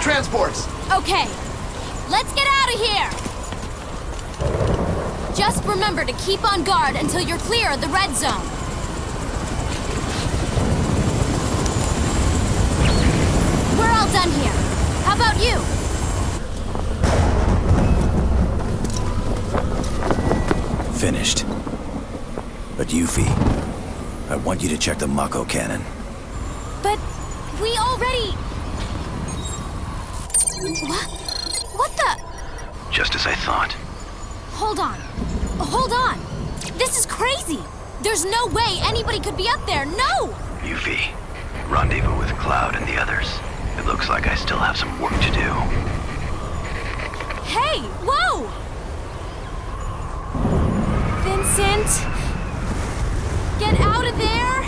transports! Okay, let's get out of here! Just remember to keep on guard until you're clear of the red zone. We're all done here. How about you? Finished. But Yuffie, I want you to check the Mako cannon. But we already... What the... Just as I thought. Hold on. Hold on. This is crazy. There's no way anybody could be up there. No! Yuffie, rendezvous with Cloud and the others. It looks like I still have some work to do. Hey! Whoa! Vincent! Get out of there!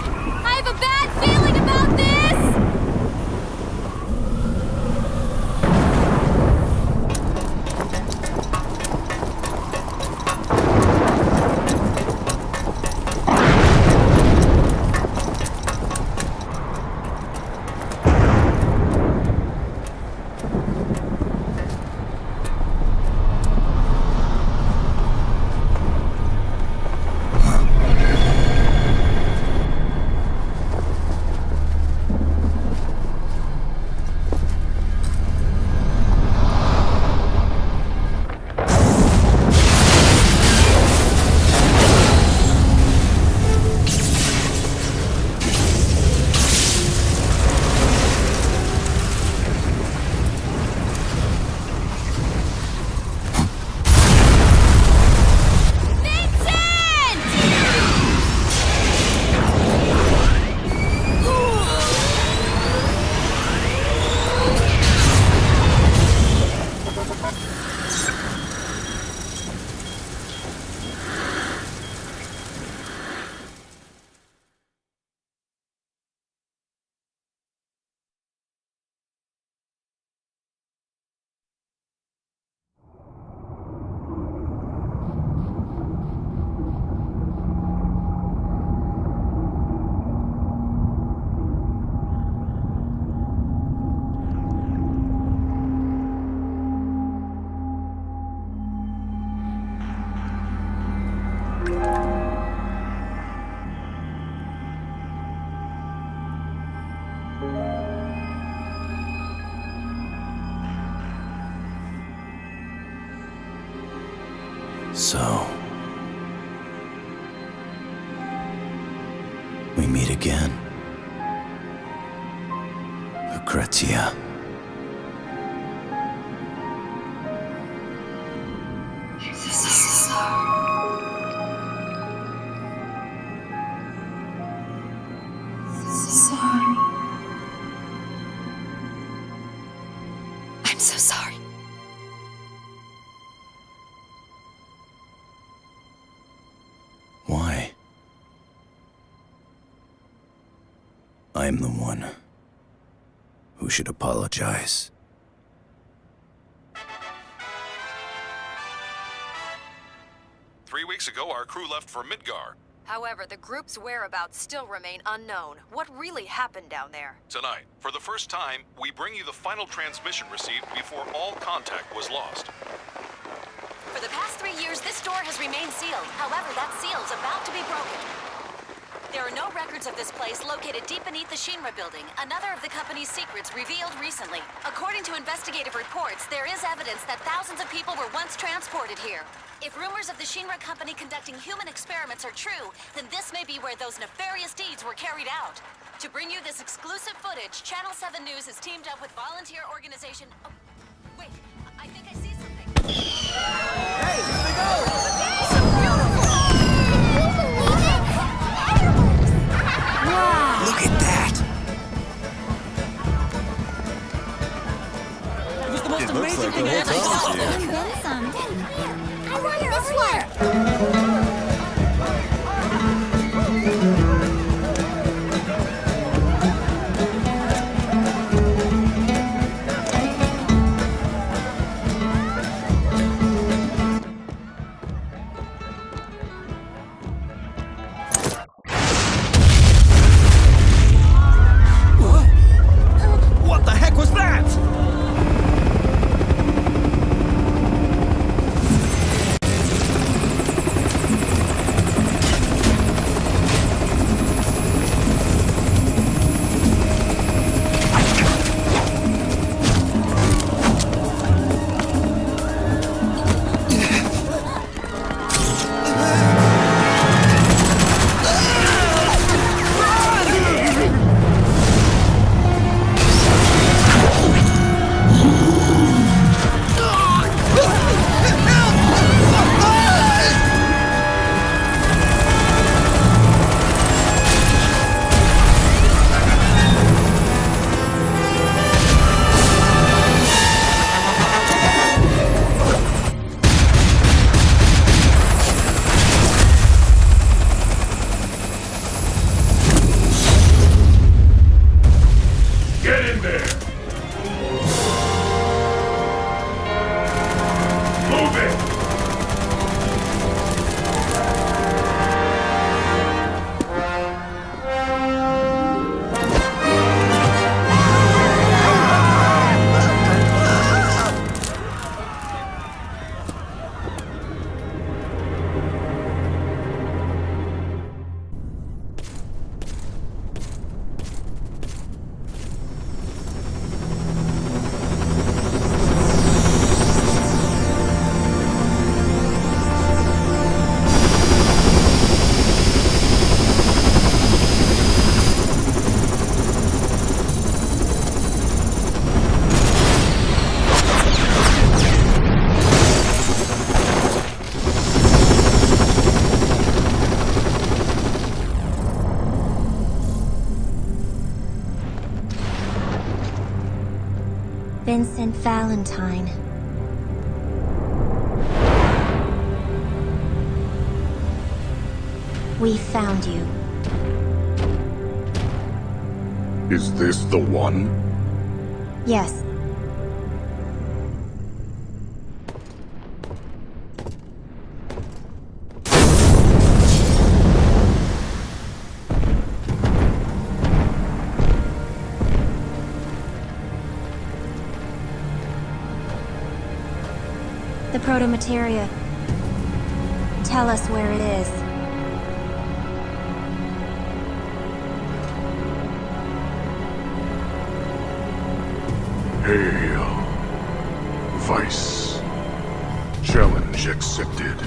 I have a bad feeling about this! So... we meet again. Lucrezia. I'm so sorry. Why? I'm the one who should apologize. Three weeks ago, our crew left for Midgar. However, the group's whereabouts still remain unknown. What really happened down there? Tonight, for the first time, we bring you the final transmission received before all contact was lost. For the past 3 years, this door has remained sealed. However, that seal's about to be broken. There are no records of this place located deep beneath the Shinra building, another of the company's secrets revealed recently. According to investigative reports, there is evidence that thousands of people were once transported here. If rumors of the Shinra company conducting human experiments are true, then this may be where those nefarious deeds were carried out. To bring you this exclusive footage, Channel 7 News has teamed up with volunteer organization... Oh, wait, I think I see something. Hey, here they go! So beautiful! Wow! Look at that! It was the most amazing thing I ever saw. And then some. I want this one! What the heck was that? Valentine. We found you. Is this the one? Yes. The proto-materia. Tell us where it is. Hail. Vice. Challenge accepted.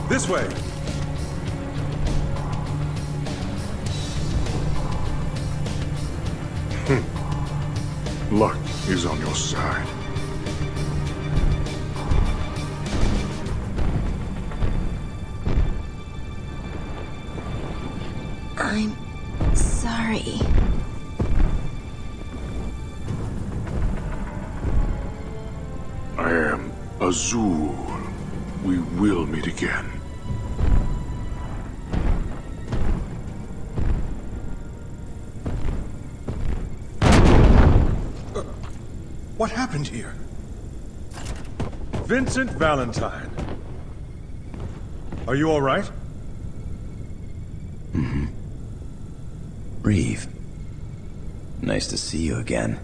This way! Luck is on your side. I'm sorry. I am Azul. We will meet again. What happened here? Vincent Valentine. Are you all right? Reeve. Nice to see you again.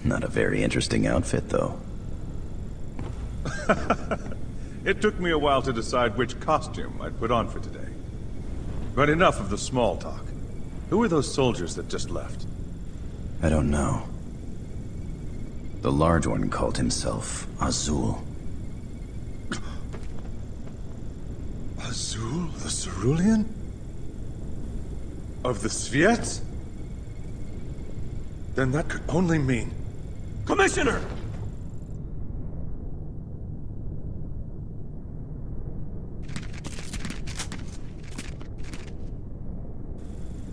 Not a very interesting outfit, though. It took me a while to decide which costume I'd put on for today. But enough of the small talk. Who are those soldiers that just left? I don't know. The large one called himself Azul. Azul, the Cerulean? Of the Sviets? Then that could only mean... Commissioner!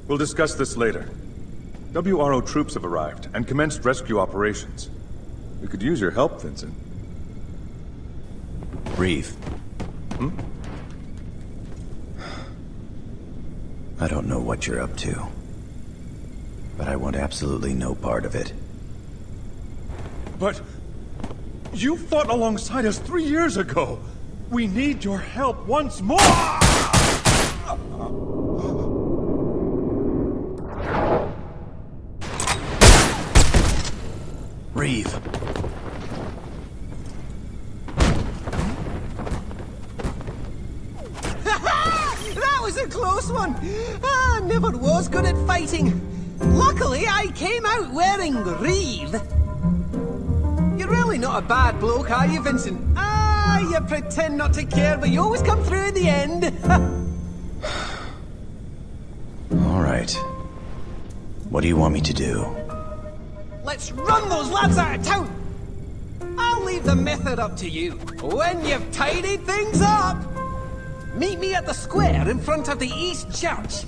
We'll discuss this later. WRO troops have arrived and commenced rescue operations. We could use your help, Vincent. Reeve. I don't know what you're up to, but I want absolutely no part of it. But... you fought alongside us 3 years ago! We need your help once more! Reeve. That was a close one! I never was good at fighting. Luckily, I came out wearing Reeve. You're really not a bad bloke, are you, Vincent? You pretend not to care, but you always come through in the end. All right. What do you want me to do? Let's run those lads out of town! I'll leave the method up to you. When you've tidied things up, meet me at the square in front of the East Church.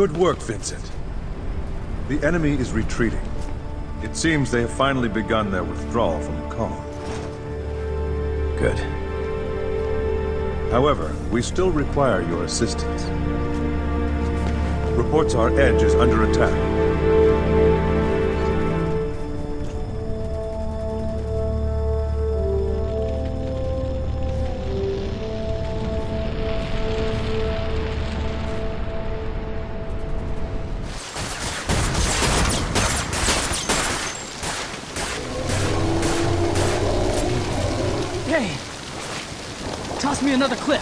Good work, Vincent. The enemy is retreating. It seems they have finally begun their withdrawal from Kong. Good. However, we still require your assistance. Reports our edge is under attack. Hey! Toss me another clip!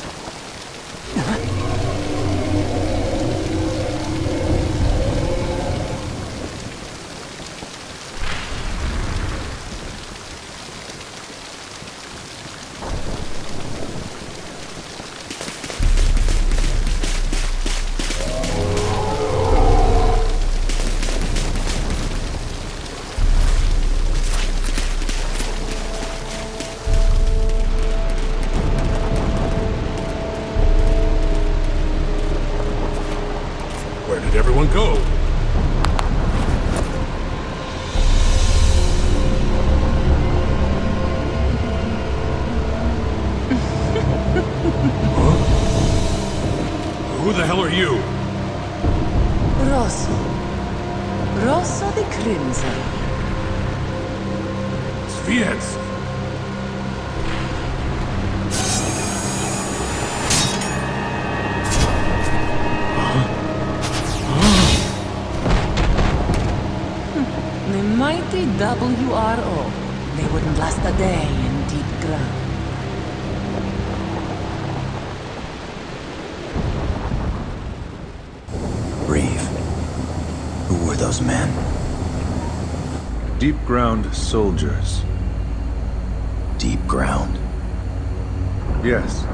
Where did everyone go? Huh? Who the hell are you? Rosso. Rosso di Crimson. Sviets! The mighty WRO. They wouldn't last a day in deep ground. Breathe. Who were those men? Deep ground soldiers. Deep ground. Yes.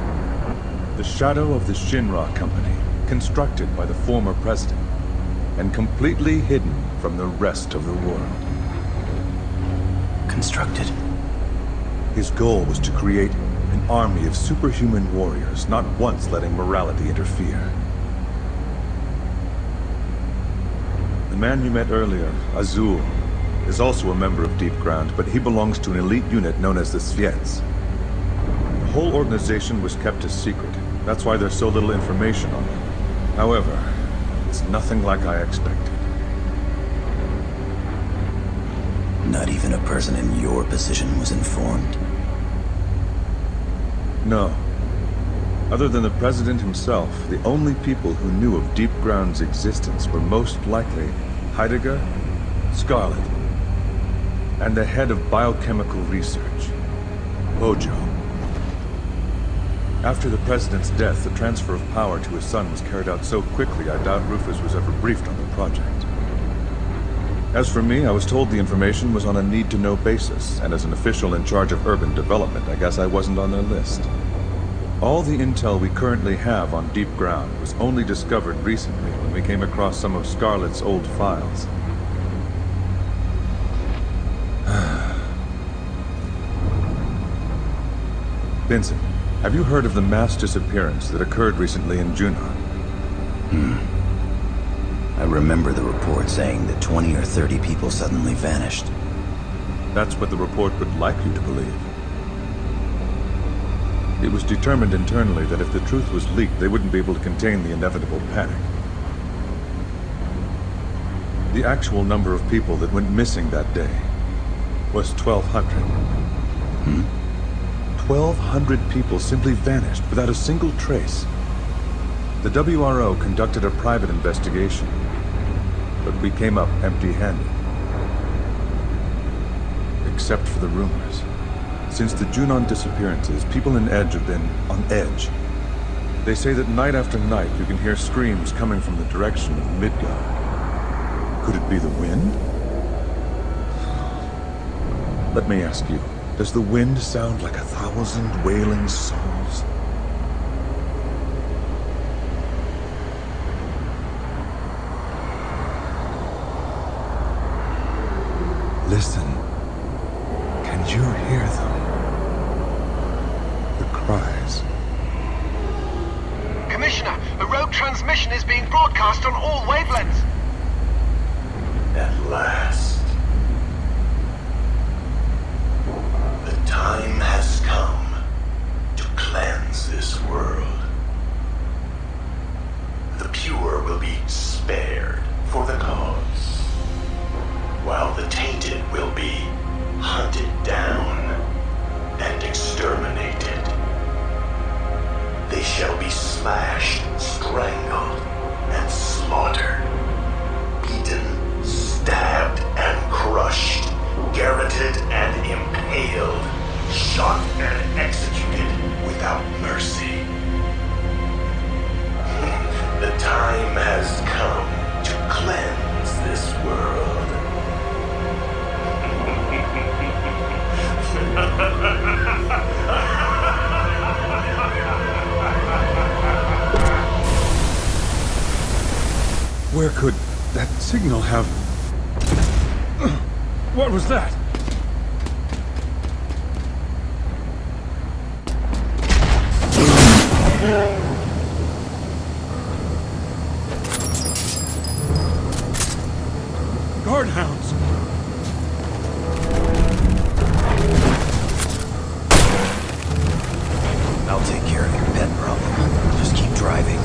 The shadow of the Shinra company, constructed by the former president, and completely hidden from the rest of the world. Constructed. His goal was to create an army of superhuman warriors, not once letting morality interfere. The man you met earlier, Azul, is also a member of Deep Ground, but he belongs to an elite unit known as the Sviets. The whole organization was kept a secret. That's why there's so little information on them. However, it's nothing like I expected. Not even a person in your position was informed? No. Other than the President himself, the only people who knew of Deep Ground's existence were most likely Heidegger, Scarlet, and the head of biochemical research, Hojo. After the President's death, the transfer of power to his son was carried out so quickly I doubt Rufus was ever briefed on the project. As for me, I was told the information was on a need-to-know basis, and as an official in charge of urban development, I guess I wasn't on their list. All the intel we currently have on Deep Ground was only discovered recently when we came across some of Scarlet's old files. Vincent, have you heard of the mass disappearance that occurred recently in Junon? I remember the report saying that 20 or 30 people suddenly vanished. That's what the report would like you to believe. It was determined internally that if the truth was leaked, they wouldn't be able to contain the inevitable panic. The actual number of people that went missing that day was 1,200. 1,200 people simply vanished without a single trace. The WRO conducted a private investigation, but we came up empty-handed. Except for the rumors. Since the Junon disappearances, people in Edge have been on edge. They say that night after night you can hear screams coming from the direction of Midgard. Could it be the wind? Let me ask you, does the wind sound like 1,000 wailing souls? Listen. Can you hear them? The cries. Commissioner, a rogue transmission is being broadcast on all wavelengths. At last. The time has come to cleanse this world. The pure will be spared for the cause, while the tainted will be hunted down and exterminated. They shall be slashed, strangled, and slaughtered, beaten, stabbed, and crushed, garroted and impaled, shot and executed without mercy. The time has come to cleanse this world. Where could that signal have... What was that? Guardhounds! I'll take care of your pet problem. Just keep driving.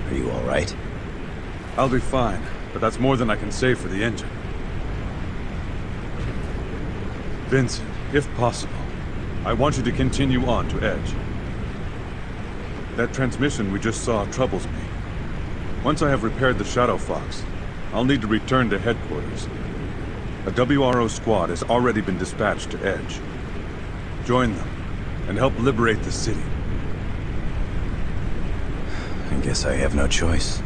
Are you all right? I'll be fine, but that's more than I can say for the engine. Vincent, if possible, I want you to continue on to Edge. That transmission we just saw troubles me. Once I have repaired the Shadow Fox, I'll need to return to headquarters. A WRO squad has already been dispatched to Edge. Join them, and help liberate the city. I guess I have no choice.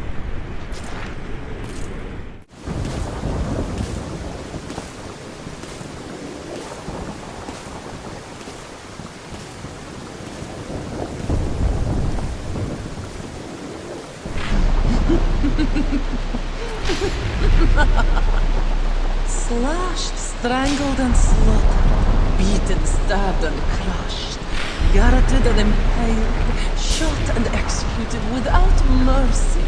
Slashed, strangled, and slaughtered, beaten, stabbed, and crushed, garroted and impaled, shot and executed without mercy.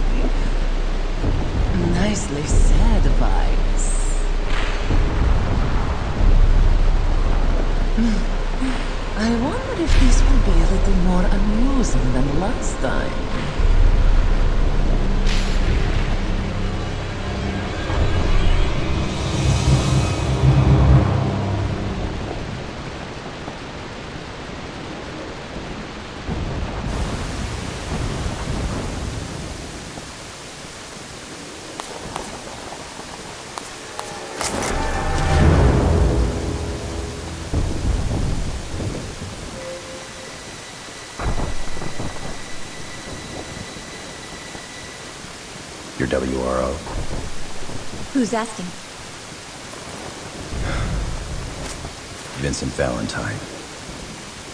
Nicely said, Vice. I wonder if this will be a little more amusing than last time. Your WRO. Who's asking? Vincent Valentine.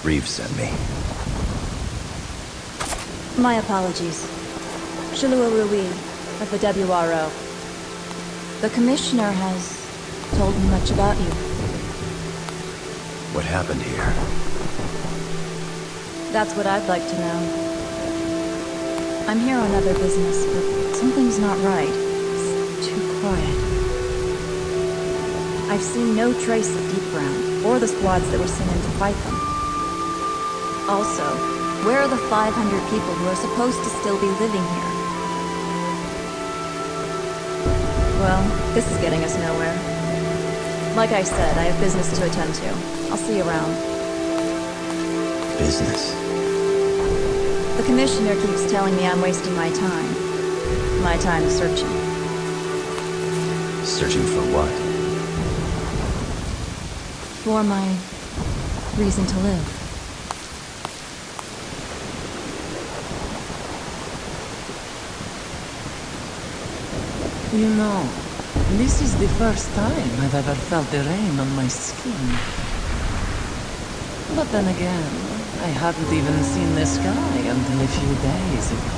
Reeves sent me. My apologies. Shilua Rui of the WRO. The Commissioner has told me much about you. What happened here? That's what I'd like to know. I'm here on other business, but something's not right. It's too quiet. I've seen no trace of Deep Ground, or the squads that were sent in to fight them. Also, where are the 500 people who are supposed to still be living here? Well, this is getting us nowhere. Like I said, I have business to attend to. I'll see you around. Business? The Commissioner keeps telling me I'm wasting my time. My time searching. Searching for what? For my reason to live. You know, this is the first time I've ever felt the rain on my skin. But then again, I hadn't even seen the sky until a few days ago.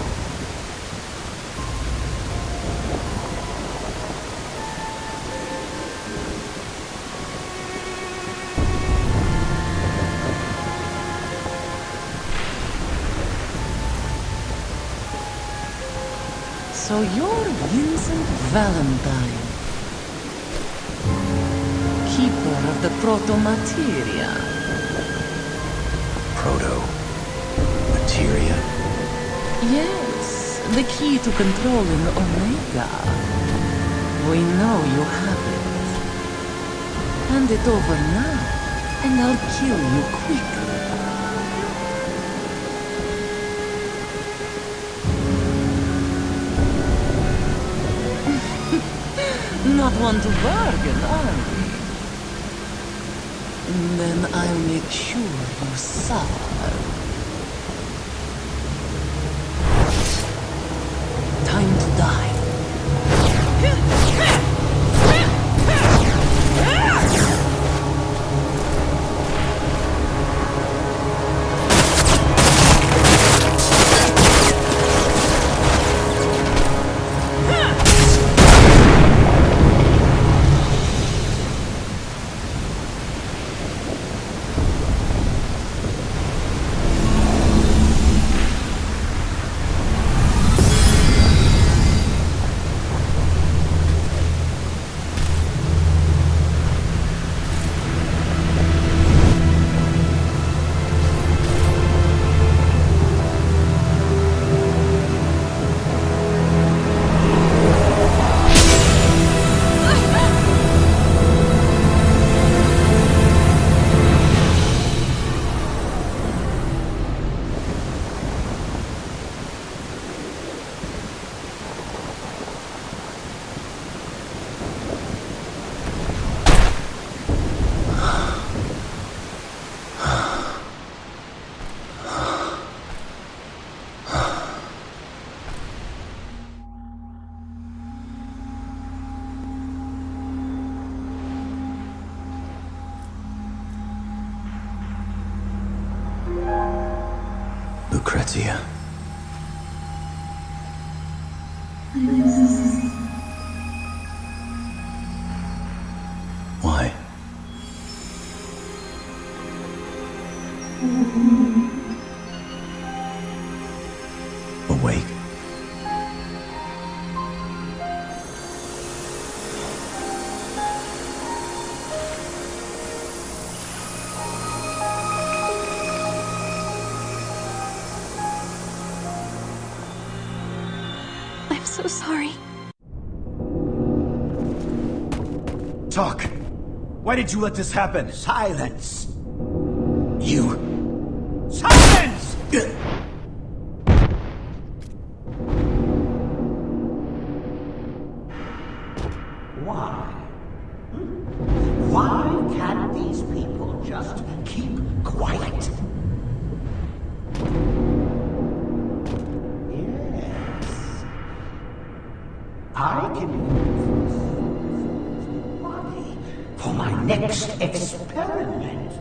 So you're Vincent Valentine, keeper of the proto-materia. Proto-materia? Yes, the key to controlling Omega. We know you have it. Hand it over now, and I'll kill you quickly. Not one to bargain, are we? Then I'll make sure you suffer. Time to die. Lucrezia. Why? Awake. I'm so sorry. Talk! Why did you let this happen? Silence! You... Silence! Why? Why can't these people just keep quiet? Yes. I can use this body for my next experiment.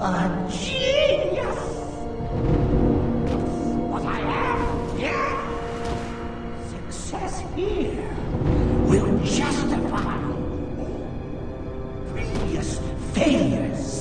A genius! What I am, yeah? Success here will justify previous failures.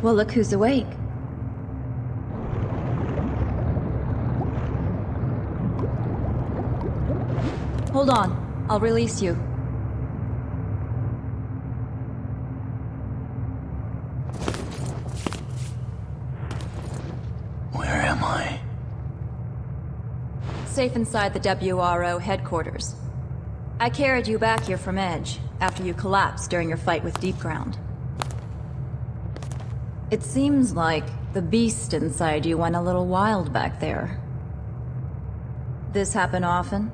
Well, look who's awake. Hold on. I'll release you. Where am I? Safe inside the WRO headquarters. I carried you back here from Edge, after you collapsed during your fight with Deep Ground. It seems like the beast inside you went a little wild back there. This happen often?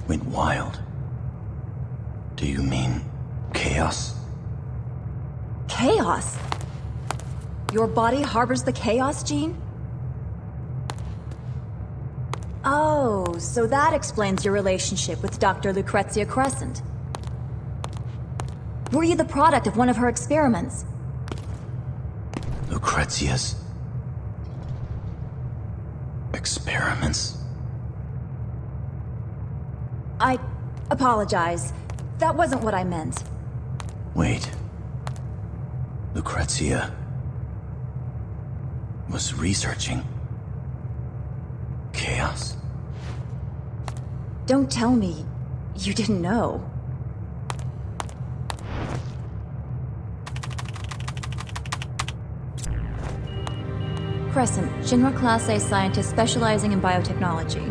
Went wild? Do you mean chaos? Chaos? Your body harbors the chaos gene? Oh, so that explains your relationship with Dr. Lucrezia Crescent. Were you the product of one of her experiments? Lucrezia's experiments? I apologize. That wasn't what I meant. Wait. Lucrezia was researching chaos? Don't tell me you didn't know. Crescent, Shinra Class A scientist specializing in biotechnology.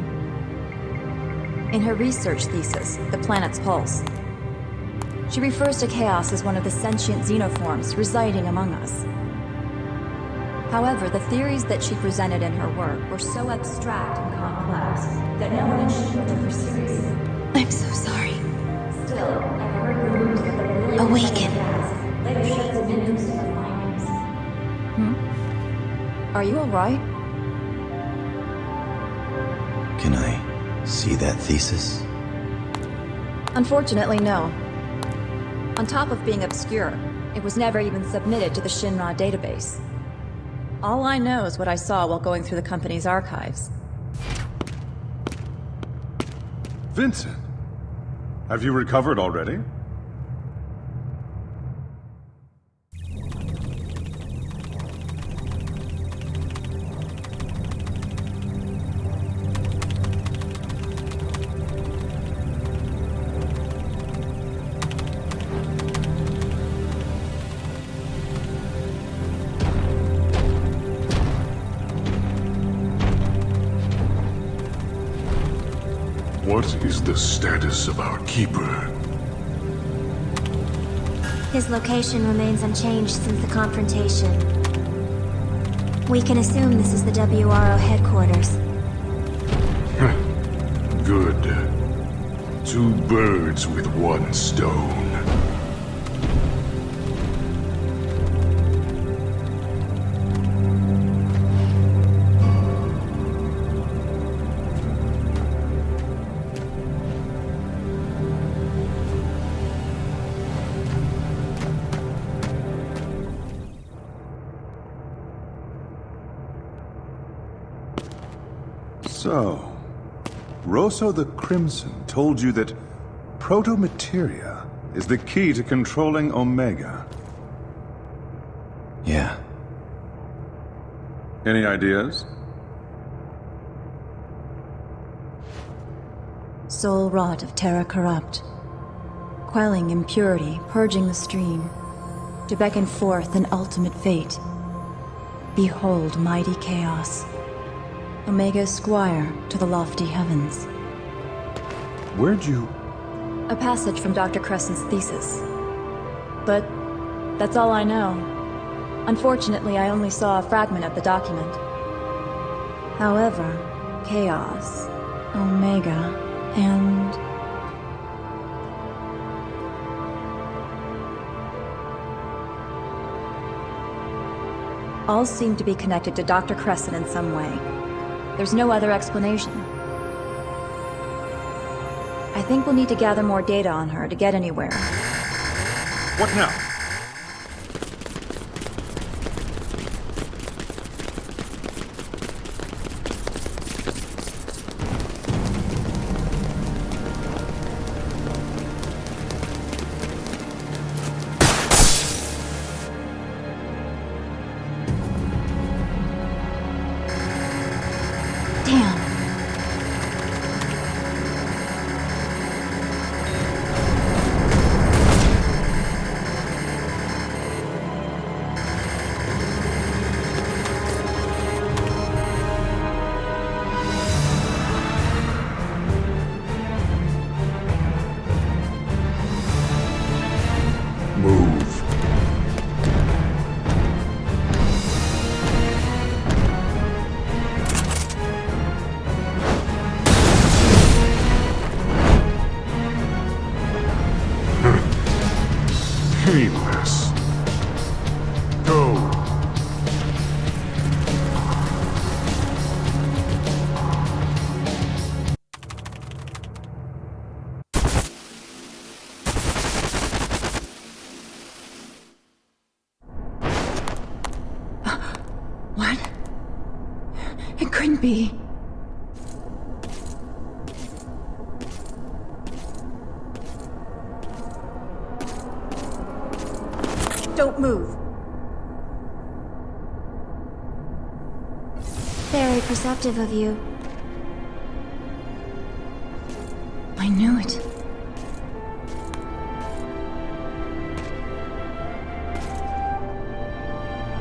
In her research thesis, The Planet's Pulse, she refers to chaos as one of the sentient xenoforms residing among us. However, the theories that she presented in her work were so abstract and complex that no one in Shinra took her seriously. I'm so sorry. Still, I've heard rumors that the really Awaken. later showed some interest in her findings. Are you alright? Can I see that thesis? Unfortunately, no. On top of being obscure, it was never even submitted to the Shinra database. All I know is what I saw while going through the company's archives. Vincent, have you recovered already? What is the status of our keeper? His location remains unchanged since the confrontation. We can assume this is the WRO headquarters. Good. Two birds with one stone. So, Rosso the Crimson told you that proto-materia is the key to controlling Omega. Yeah. Any ideas? Soul rot of terra corrupt. Quelling impurity, purging the stream. To beckon forth an ultimate fate. Behold mighty chaos. Omega Squire to the lofty heavens. Where'd you... A passage from Dr. Crescent's thesis. But that's all I know. Unfortunately, I only saw a fragment of the document. However, chaos, Omega, and... all seem to be connected to Dr. Crescent in some way. There's no other explanation. I think we'll need to gather more data on her to get anywhere. What now? What? It couldn't be. Don't move. Very perceptive of you. I knew it.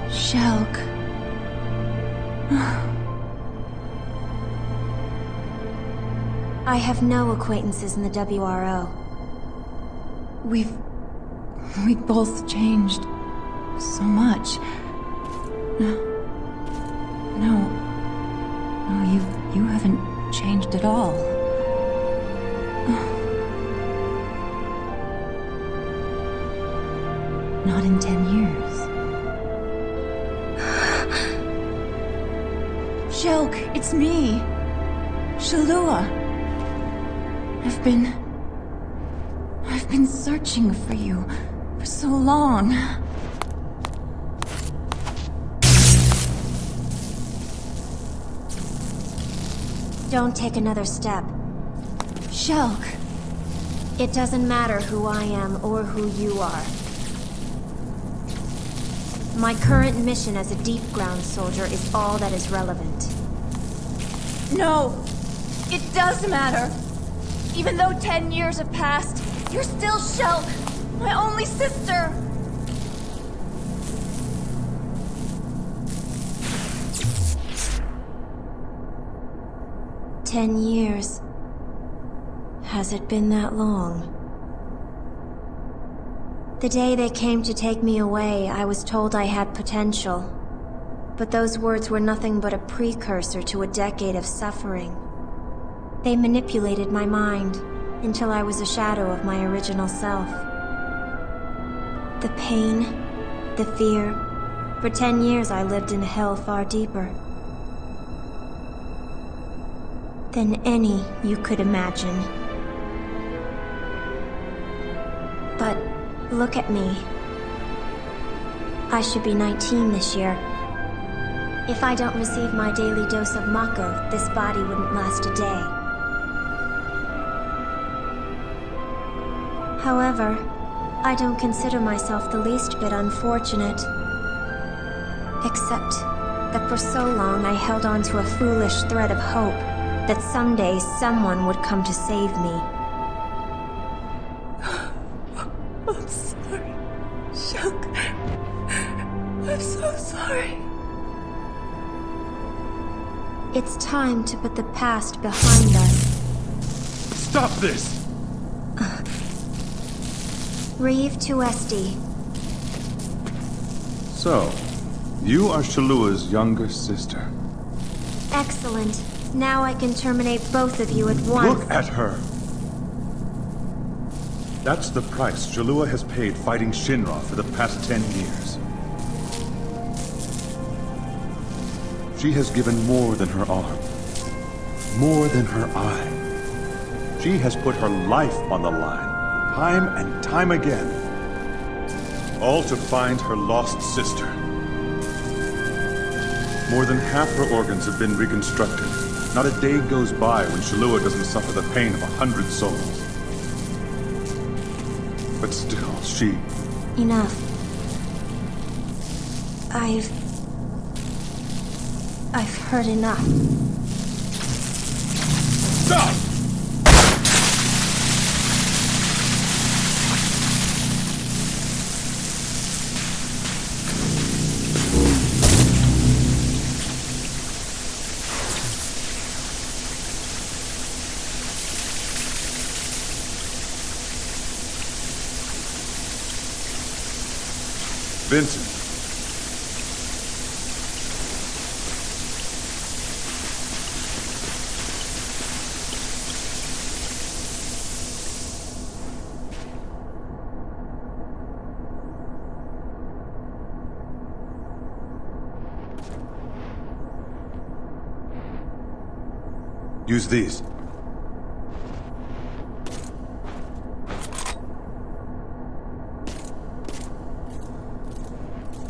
Shulk. I have no acquaintances in the WRO. We both changed so much. No, you haven't changed at all. Not in 10 years. Shulk, it's me. Shalua. I've been searching for you for so long. Don't take another step. Shulk. It doesn't matter who I am or who you are. My current mission as a deep ground soldier is all that is relevant. No! It does matter! Even though 10 years have passed, you're still Shulk, my only sister! "10 years. Has it been that long?" The day they came to take me away, I was told I had potential. But those words were nothing but a precursor to a decade of suffering. They manipulated my mind until I was a shadow of my original self. The pain, the fear. For 10 years I lived in hell far deeper than any you could imagine. But look at me. I should be 19 this year. If I don't receive my daily dose of Mako, this body wouldn't last a day. However, I don't consider myself the least bit unfortunate. Except that for so long I held on to a foolish thread of hope that someday someone would come to save me. I'm sorry, Shulk. I'm so sorry. It's time to put the past behind us. Stop this! Reeve to Esti. So, you are Shalua's younger sister. Excellent. Now I can terminate both of you at once. Look at her! That's the price Shalua has paid fighting Shinra for the past 10 years. She has given more than her arm, more than her eye. She has put her life on the line, time and time again, all to find her lost sister. More than half her organs have been reconstructed. Not a day goes by when Shalua doesn't suffer the pain of 100 souls. But still, she... Enough. I've heard enough. Stop! Vincent. Use these.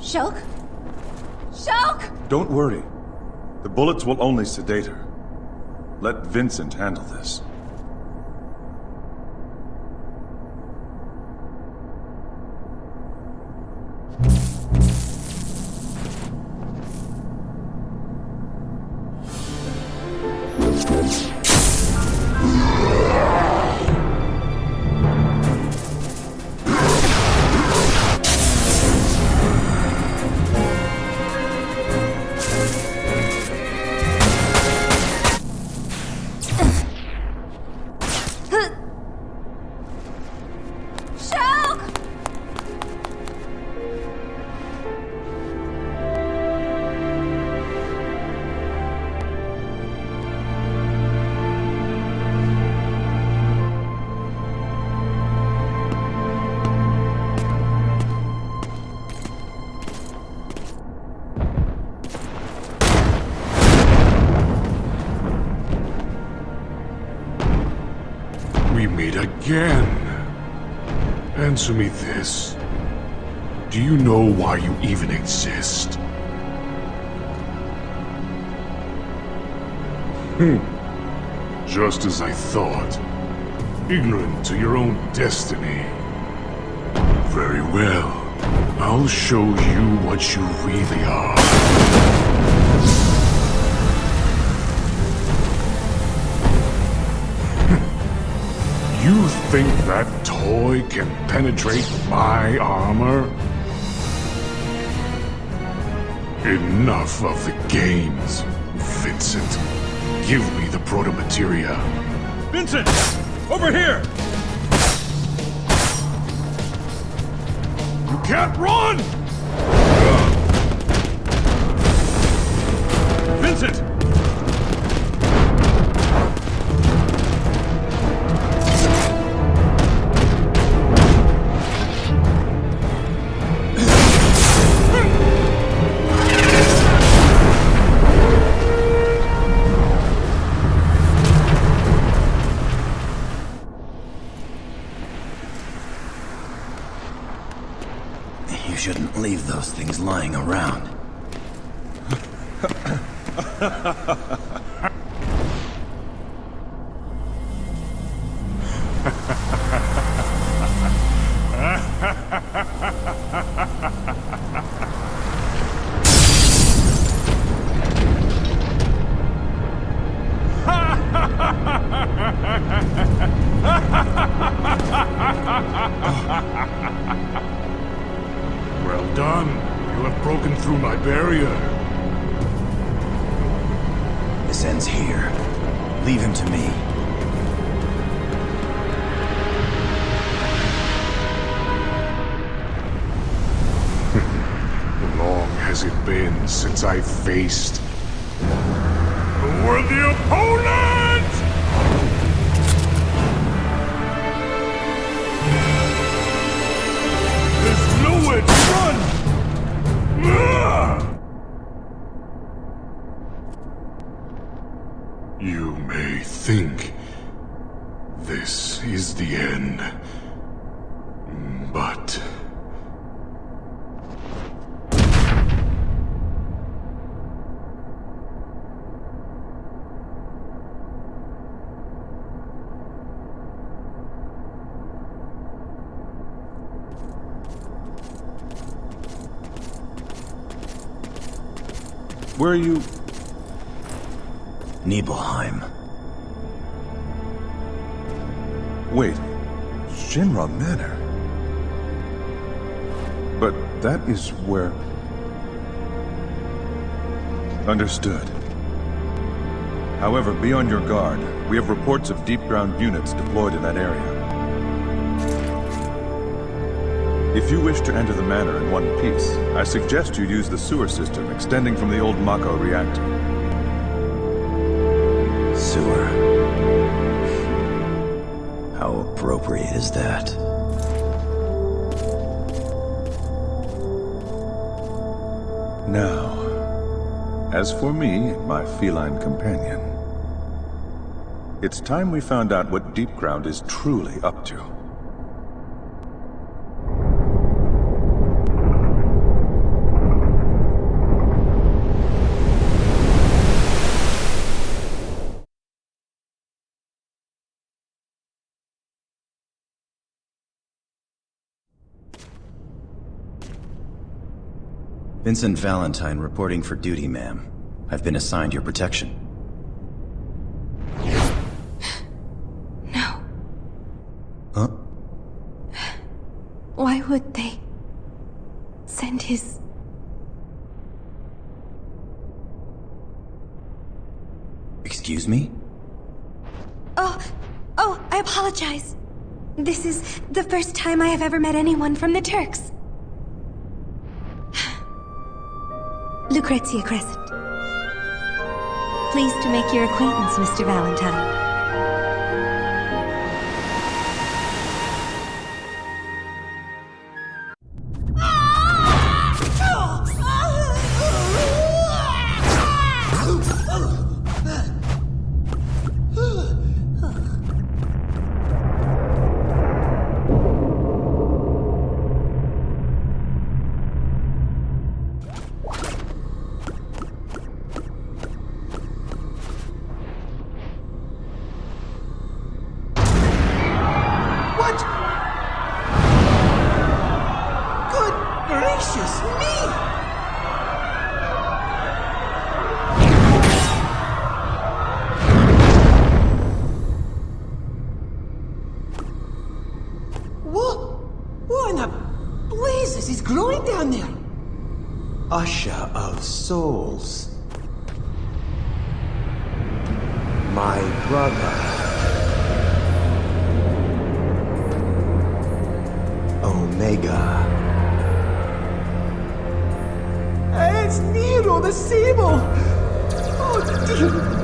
Shulk? Shulk! Don't worry. The bullets will only sedate her. Let Vincent handle this. Again. Answer me this. Do you know why you even exist? Just as I thought. Ignorant to your own destiny. Very well. I'll show you what you really are. You think that toy can penetrate my armor? Enough of the games, Vincent. Give me the proto-materia. Vincent! Over here! You can't run! Vincent! Shouldn't leave those things lying around. Well done. You have broken through my barrier. This ends here. Leave him to me. Long has it been since I faced a worthy opponent! There's nowhere to run! You may think this is the end, but... Where are you? Nibelheim. Wait, Shinra Manor. But that is where... Understood. However, be on your guard. We have reports of deep ground units deployed in that area. If you wish to enter the manor in one piece, I suggest you use the sewer system extending from the old Mako reactor. Sewer. How appropriate is that? Now, as for me and my feline companion, it's time we found out what Deep Ground is truly up to. Vincent Valentine reporting for duty, ma'am. I've been assigned your protection. No. Huh? Why would they send his... Excuse me? Oh, I apologize. This is the first time I have ever met anyone from the Turks. Lucrezia Crescent. Pleased to make your acquaintance, Mr. Valentine. Usher of souls. My brother. Omega. It's Nero the Sable! Oh dear!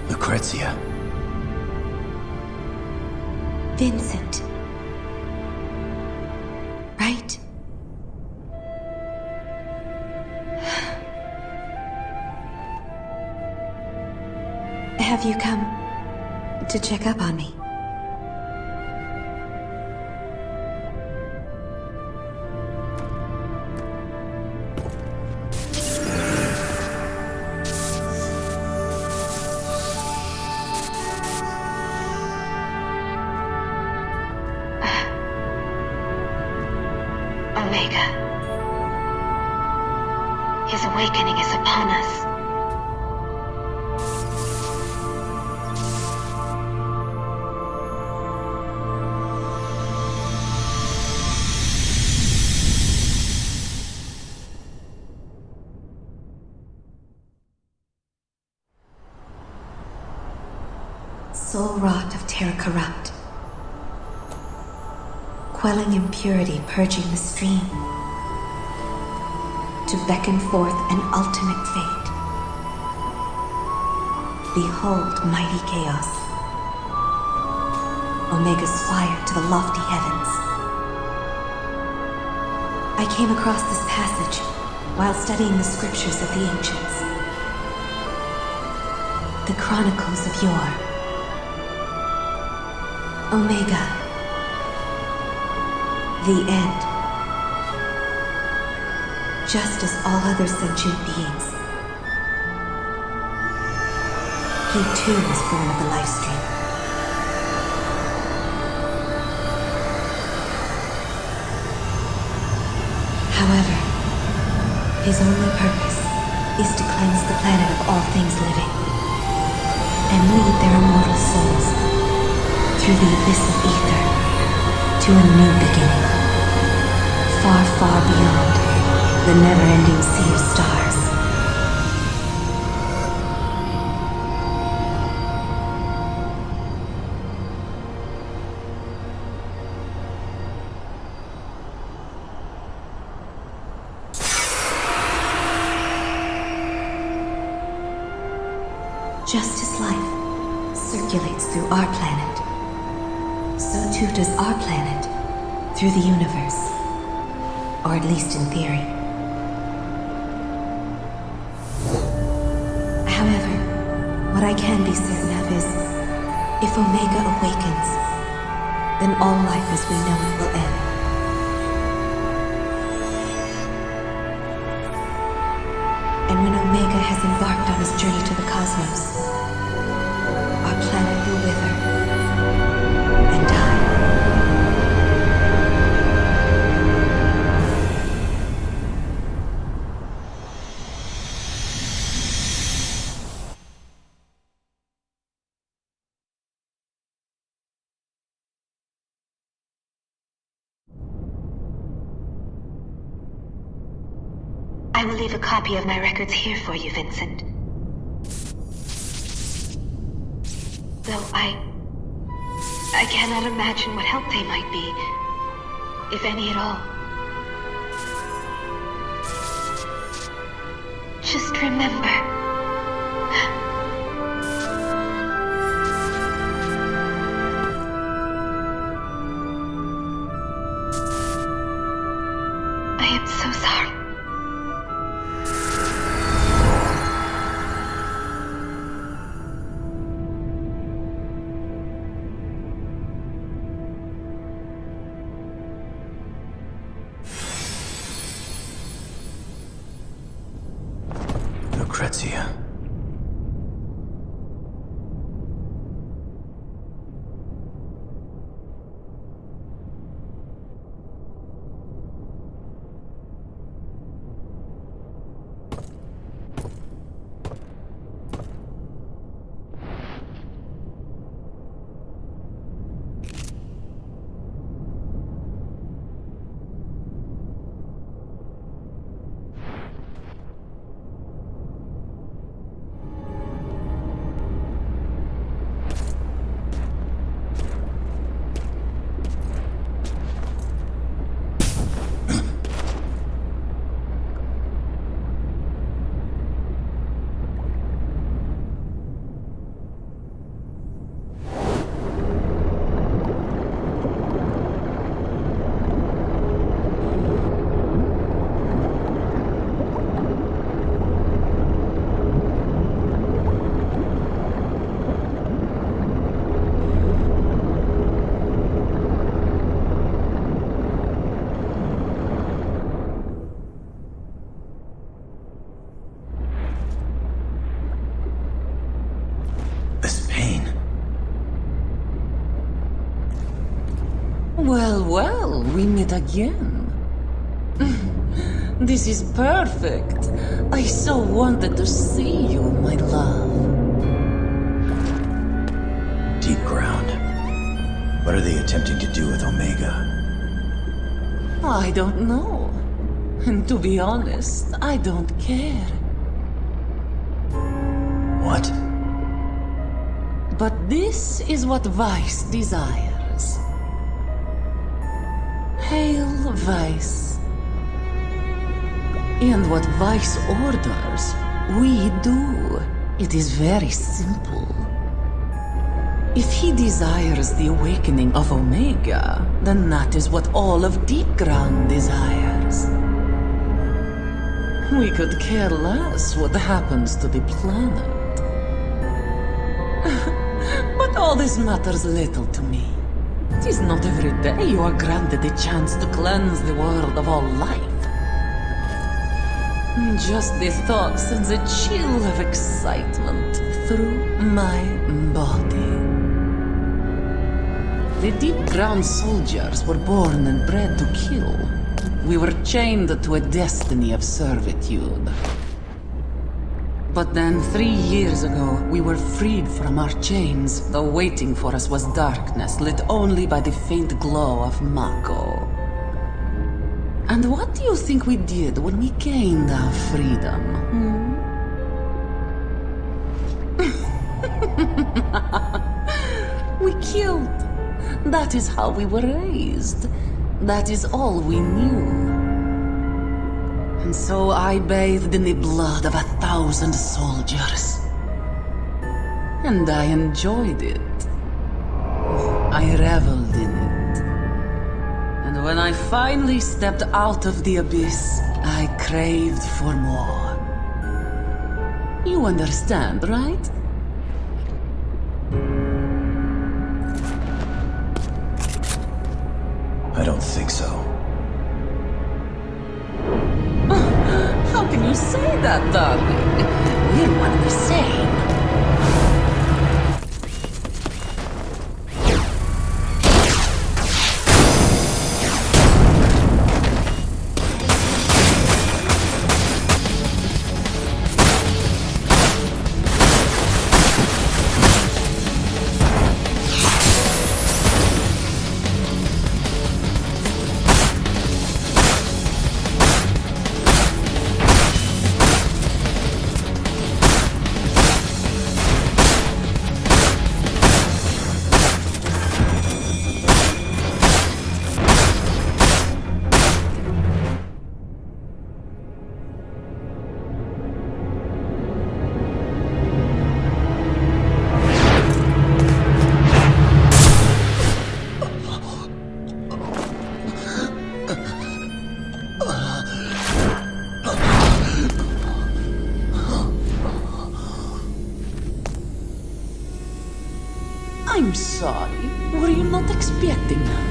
Lucrezia. Vincent. Right? Have you come to check up on me? Omega. His awakening is upon us. Soul wrought of terror corrupt, quelling impurity, purging the stream, to beckon forth an ultimate fate. Behold mighty chaos, Omega's swire to the lofty heavens. I came across this passage while studying the scriptures of the ancients, the chronicles of yore. Omega, the end. Just as all other sentient beings, he too was born of the life stream. However, his only purpose is to cleanse the planet of all things living and lead their immortal souls through the abyss of ether, to a new beginning. Far, far beyond the never-ending sea of stars. Just as life circulates through our planet, so too does our planet through the universe. Or at least in theory. However, what I can be certain of is, if Omega awakens, then all life as we know it will end. And when Omega has embarked on his journey to the cosmos, our planet will wither and die. I will leave a copy of my records here for you, Vincent. Though I cannot imagine what help they might be, if any at all. Just remember, I am so sorry. Well, we meet again. This is perfect. I so wanted to see you, my love. Deep ground. What are they attempting to do with Omega? I don't know. And to be honest, I don't care. What? But this is what Vice desires. Hail Vice. And what Vice orders, we do. It is very simple. If he desires the awakening of Omega, then that is what all of Deep Ground desires. We could care less what happens to the planet. But all this matters little to me. It is not every day you are granted a chance to cleanse the world of all life. Just the thought sends a chill of excitement through my body. The Deep Ground soldiers were born and bred to kill. We were chained to a destiny of servitude. But then 3 years ago, we were freed from our chains, though waiting for us was darkness lit only by the faint glow of Mako. And what do you think we did when we gained our freedom? We killed. That is how we were raised. That is all we knew. And so I bathed in the blood of 1,000 soldiers. And I enjoyed it. I reveled in it. And when I finally stepped out of the abyss, I craved for more. You understand, right? I don't think so. How can you say that, darling? We're one and the same. I'm sorry. Were you not expecting that?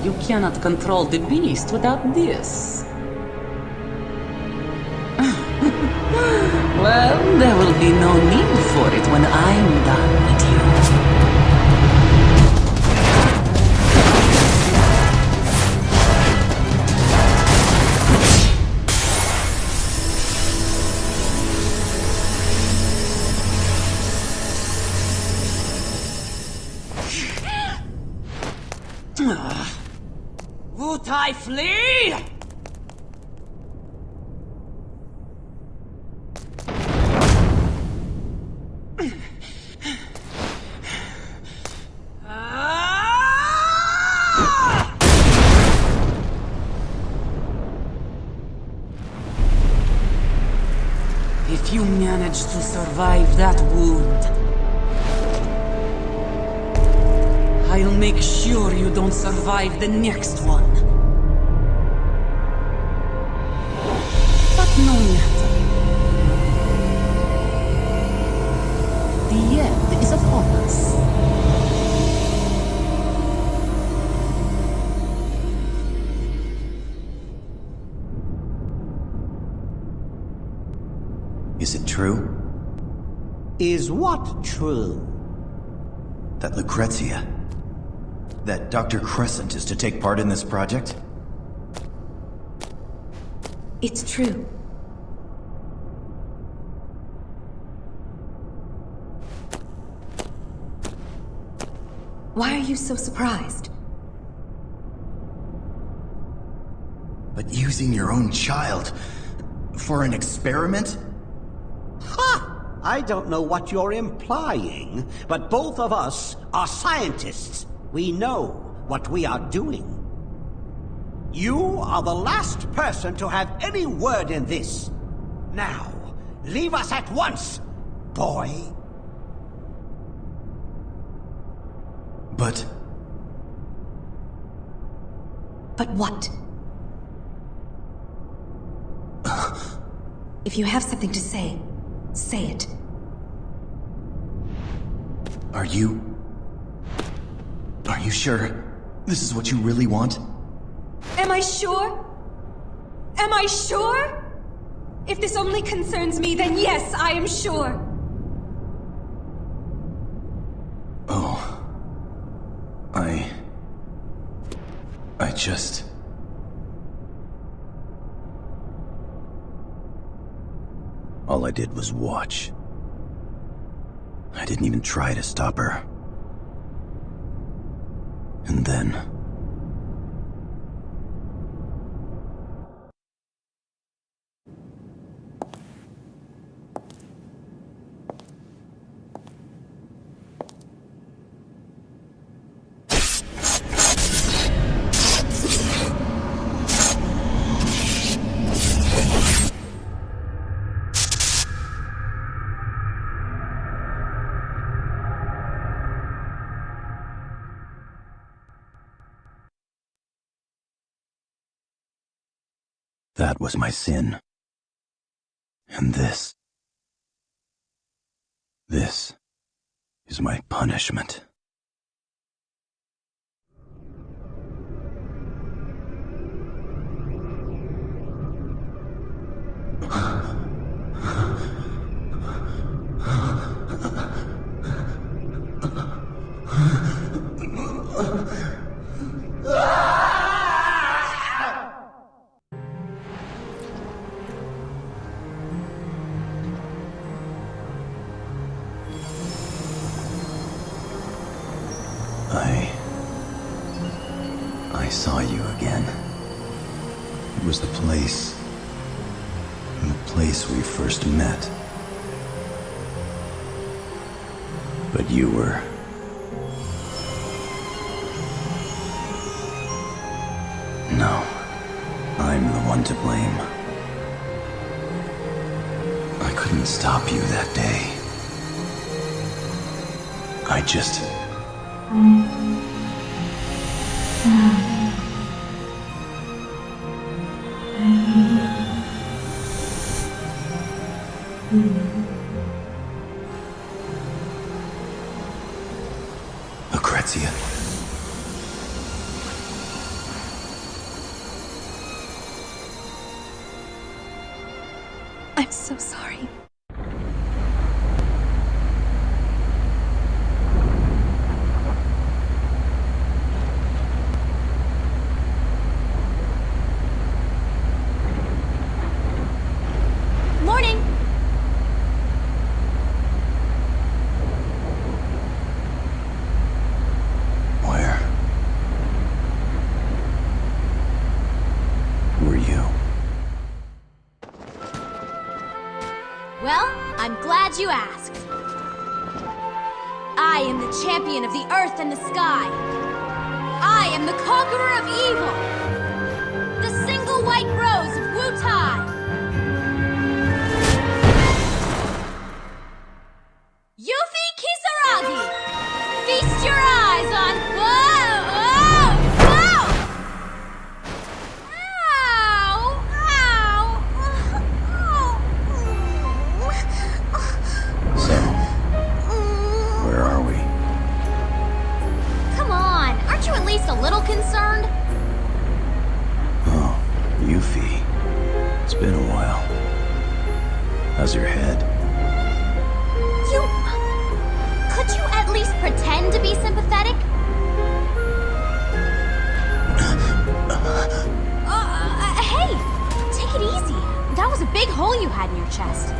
You cannot control the beast without this. Well, there will be no need for it when I'm done with you. Would I flee? If you manage to survive that wound, I'll make sure you don't survive the next one. But no matter. The end is upon us. Is it true? Is what true? That Lucrezia, that Dr. Crescent is to take part in this project? It's true. Why are you so surprised? But using your own child for an experiment? Ha! I don't know what you're implying, but both of us are scientists. We know what we are doing. You are the last person to have any word in this. Now, leave us at once, boy. But... But what? If you have something to say, say it. Are you sure this is what you really want? Am I sure? Am I sure? If this only concerns me, then yes, I am sure. Oh. I just... All I did was watch. I didn't even try to stop her. And then... That was my sin. And this is my punishment. I saw you again. It was the place we first met. But you were... No, I'm the one to blame. I couldn't stop you that day. I just... Lucrezia. I'm so sorry. Morning! Where were you? Well, I'm glad you asked. I am the champion of the earth and the sky. I am the conqueror of evil. The single white rose of Wu-Tai. Yuffie Kisaragi! Feast your eyes on... Whoa! Whoa! Whoa! Ow! So, where are we? Come on, aren't you at least a little concerned? Oh, Yuffie. It's been a while. How's your head? Could you at least pretend to be sympathetic? Hey! Take it easy. That was a big hole you had in your chest.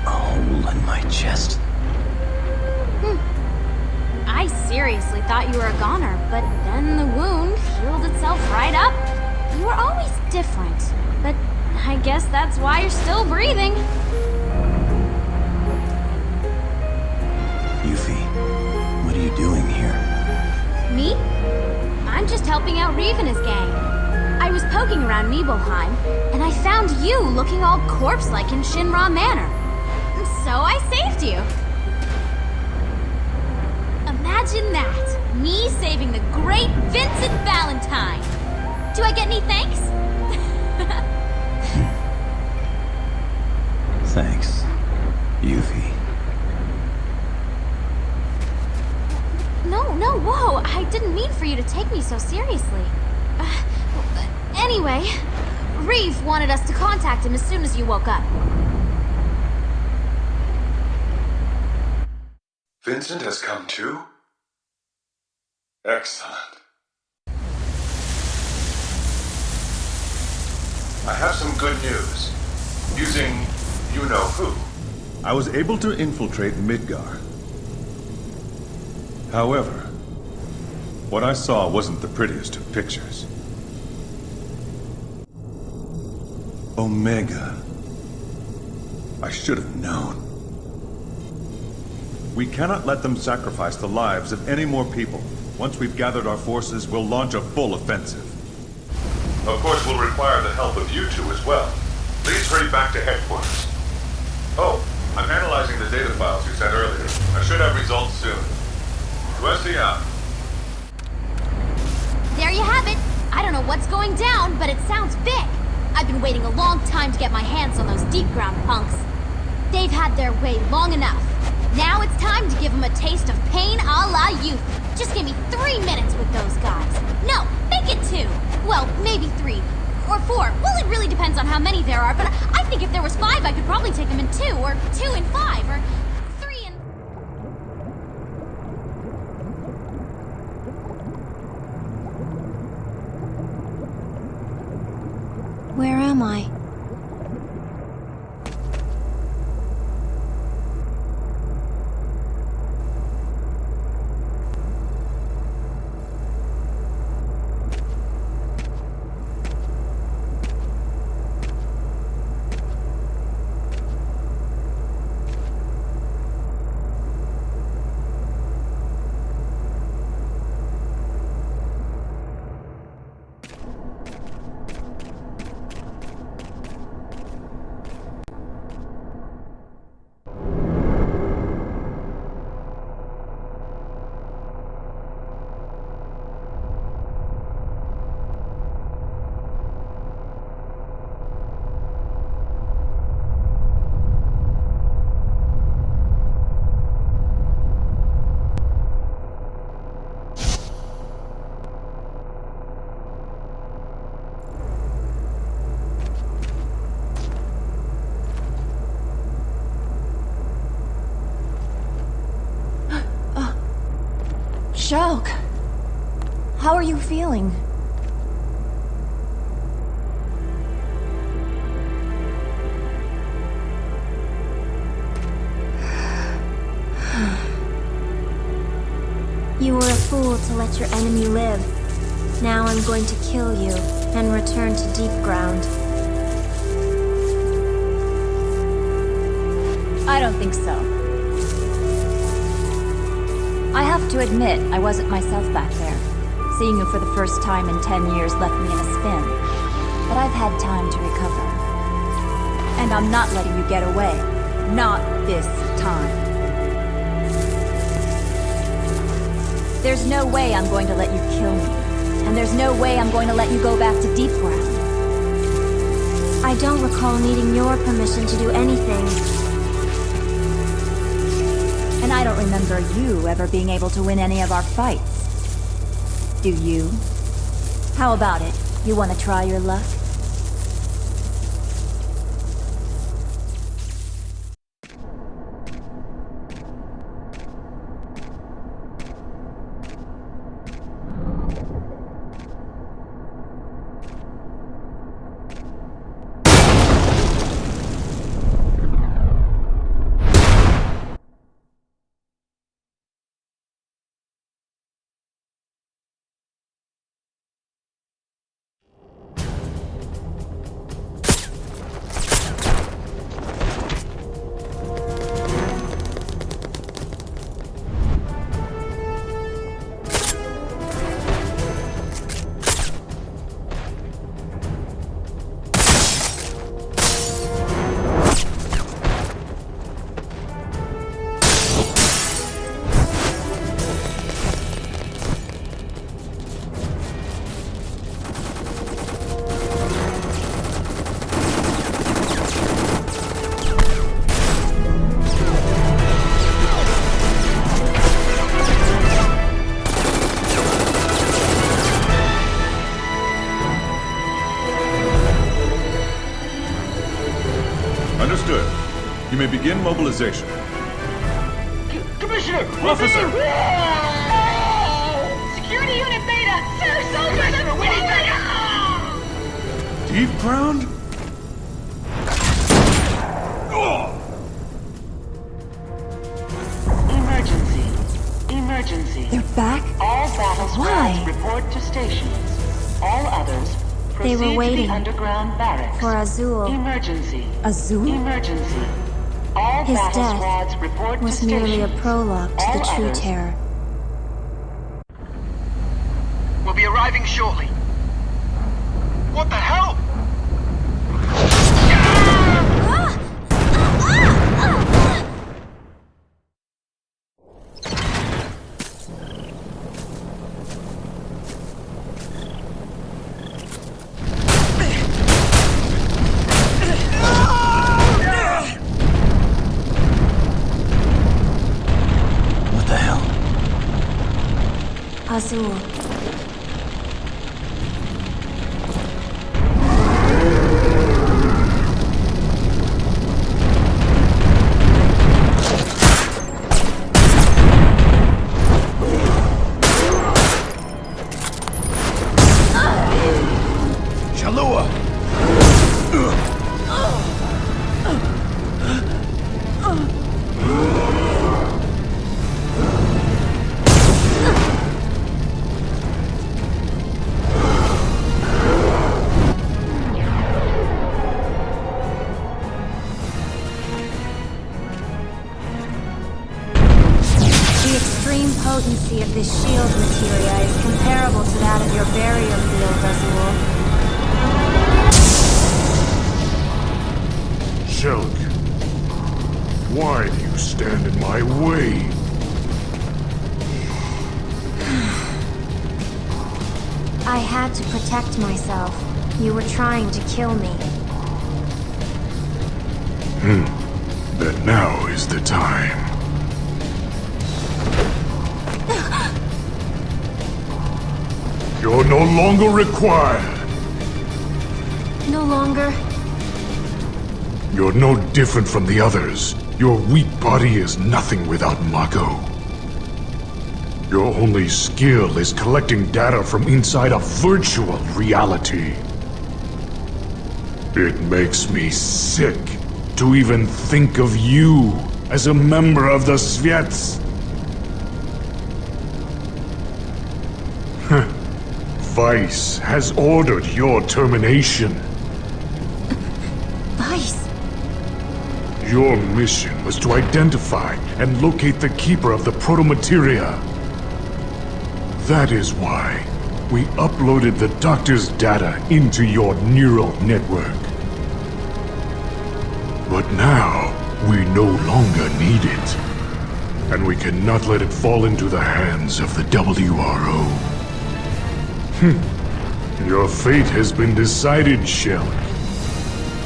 A hole in my chest? I seriously thought you were a goner, but then the wound healed itself right up. You were always different, but I guess that's why you're still breathing. Yuffie, what are you doing here? Me? I'm just helping out Reeve and his gang. I was poking around Nibelheim, and I found you looking all corpse-like in Shinra Manor. So I saved you. Imagine that! Me saving the great Vincent Valentine! Do I get any thanks? Thanks, Yuffie. No, whoa! I didn't mean for you to take me so seriously. Anyway, Reeve wanted us to contact him as soon as you woke up. Vincent has come too? Excellent. I have some good news. Using you-know-who, I was able to infiltrate Midgar. However, what I saw wasn't the prettiest of pictures. Omega. I should have known. We cannot let them sacrifice the lives of any more people. Once we've gathered our forces, we'll launch a full offensive. Of course, we'll require the help of you two as well. Please hurry back to headquarters. Oh, I'm analyzing the data files you sent earlier. I should have results soon. Wesley out. There you have it. I don't know what's going down, but it sounds big. I've been waiting a long time to get my hands on those deep ground punks. They've had their way long enough. Now it's time to give them a taste of pain a la youth. Just give me 3 minutes with those guys. No, make it 2. Well, maybe 3. Or 4. Well, it really depends on how many there are, but I think if there was 5, I could probably take them in 2, or 2 in 5, or 3 in... Where am I? Shulk, how are you feeling? You were a fool to let your enemy live. Now I'm going to kill you and return to deep ground. I don't think so. I have to admit, I wasn't myself back there. Seeing you for the first time in 10 years left me in a spin. But I've had time to recover. And I'm not letting you get away. Not this time. There's no way I'm going to let you kill me. And there's no way I'm going to let you go back to deep ground. I don't recall needing your permission to do anything. And I don't remember you ever being able to win any of our fights. Do you? How about it? You want to try your luck? may begin mobilization. Commissioner! Officer! Security unit Beta! Sir, soldiers! We need backup! Deep ground? Emergency. They're back? All battle squads report to stations. All others proceed They were waiting to the underground barracks. for Azul. Emergency. Azul? Emergency. All His battle death squads report was to merely a stations. prologue to the All true others. terror. We'll be arriving shortly. What the hell? What the hell? Azul. Shalua! The extreme potency of this shield materia is comparable to that of your barrier field, Azul. Shulk, why do you stand in my way? I had to protect myself. You were trying to kill me. But now is the time. You're no longer required. No longer. You're no different from the others. Your weak body is nothing without Mako. Your only skill is collecting data from inside a virtual reality. It makes me sick to even think of you as a member of the Svyets. Vice has ordered your termination. Vice? Your mission was to identify and locate the keeper of the proto-materia. That is why we uploaded the doctor's data into your neural network. But now, we no longer need it. And we cannot let it fall into the hands of the WRO. Your fate has been decided, Shulk.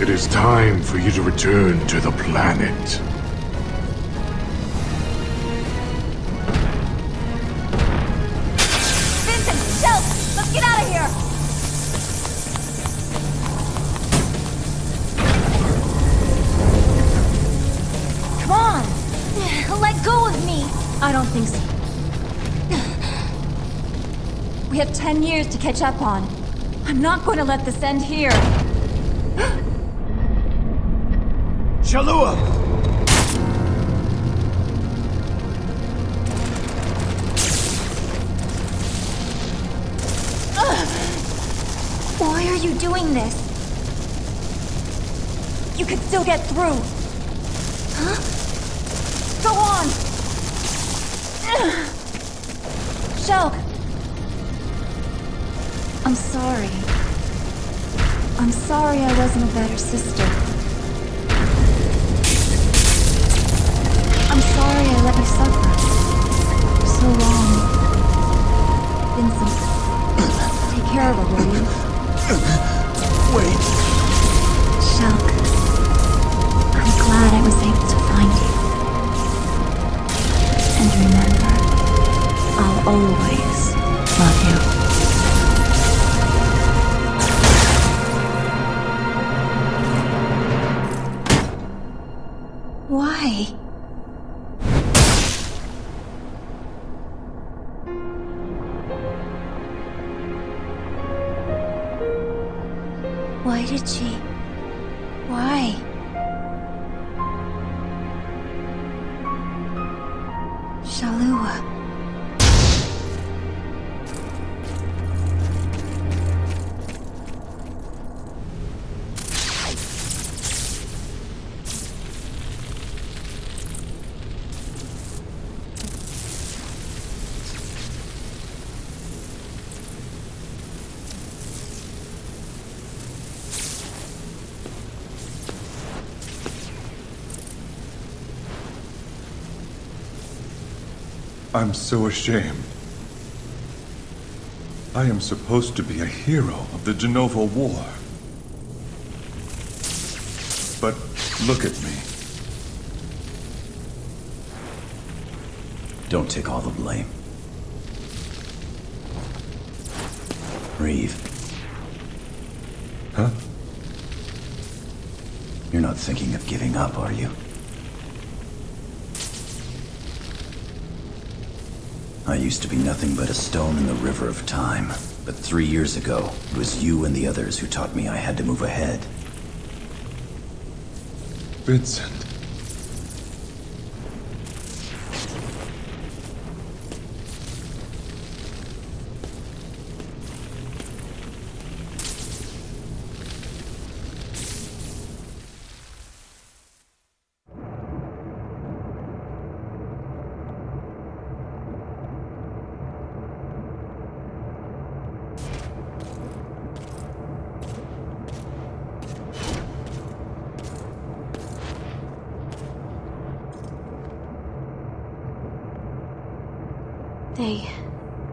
It is time for you to return to the planet. Vincent! Shulk! Let's get out of here! Come on! Let go of me! I don't think so. We have 10 years to catch up on. I'm not going to let this end here. Shalua! Why are you doing this? You could still get through. Huh? Go on! Shulk! I'm sorry. I'm sorry I wasn't a better sister. I'm sorry I let you suffer. For so long. Vincent, take care of her, will you? Wait. Shulk, I'm glad I was able to find you. And remember, I'll always love you. Why? Why did she? Why? Shalua. I'm so ashamed. I am supposed to be a hero of the Genova War. But look at me. Don't take all the blame. Reeve. Huh? You're not thinking of giving up, are you? I used to be nothing but a stone in the river of time, but 3 years ago, it was you and the others who taught me I had to move ahead. Vincent.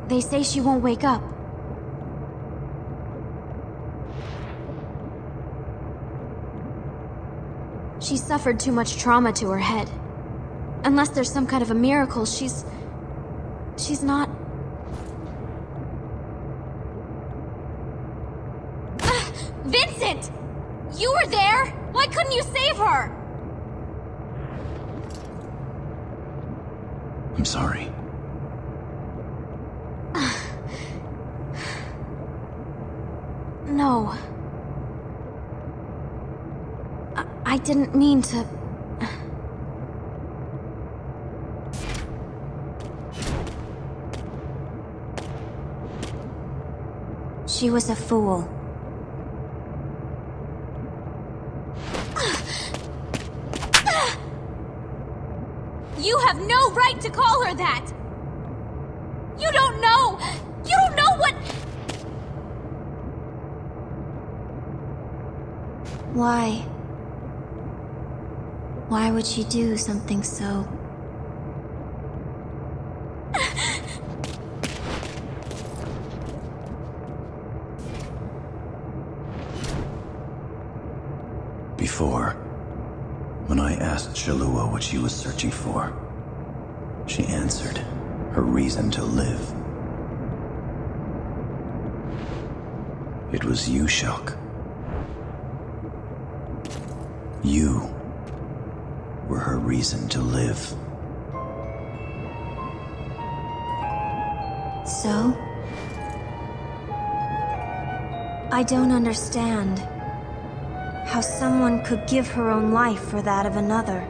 They say she won't wake up. She suffered too much trauma to her head. Unless there's some kind of a miracle, she's not... Vincent! You were there? Why couldn't you save her? I'm sorry. No. I didn't mean to... She was a fool. You have no right to call her that! You don't know! You don't know what... Why? Why would she do something so... Before, when I asked Shalua what she was searching for, she answered her reason to live. It was you, Shulk. You were her reason to live. So? I don't understand how someone could give her own life for that of another.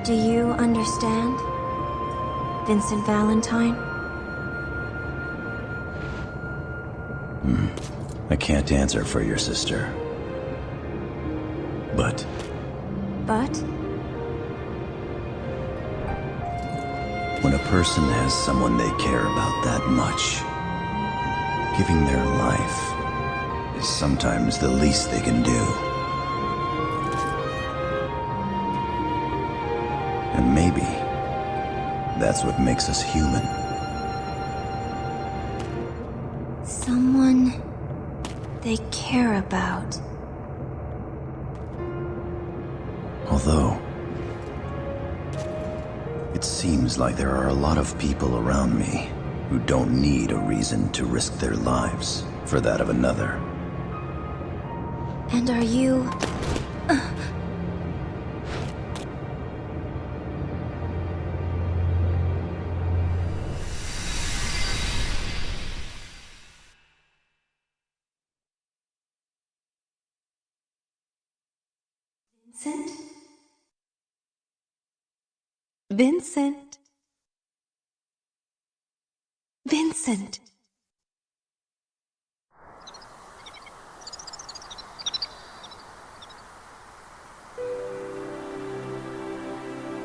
Do you understand, Vincent Valentine? I can't answer for your sister. But... when a person has someone they care about that much, giving their life is sometimes the least they can do. And maybe that's what makes us human. Someone they care about. Although, it seems like there are a lot of people around me who don't need a reason to risk their lives for that of another. And are you... Vincent? Vincent? Vincent?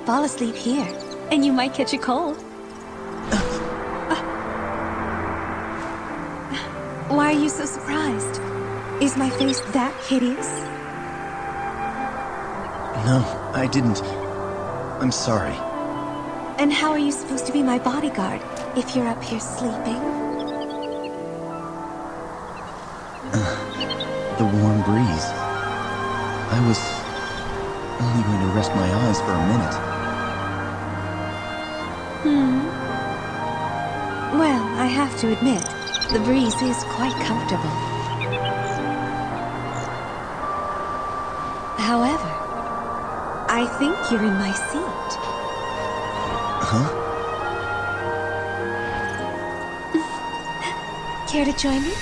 Fall asleep here, and you might catch a cold. Why are you so surprised? Is my face that hideous? No, I didn't. I'm sorry. And how are you supposed to be my bodyguard if you're up here sleeping? The warm breeze. I was only going to rest my eyes for a minute. Well, I have to admit, the breeze is quite comfortable. However, I think you're in my seat. Huh? Care to join me?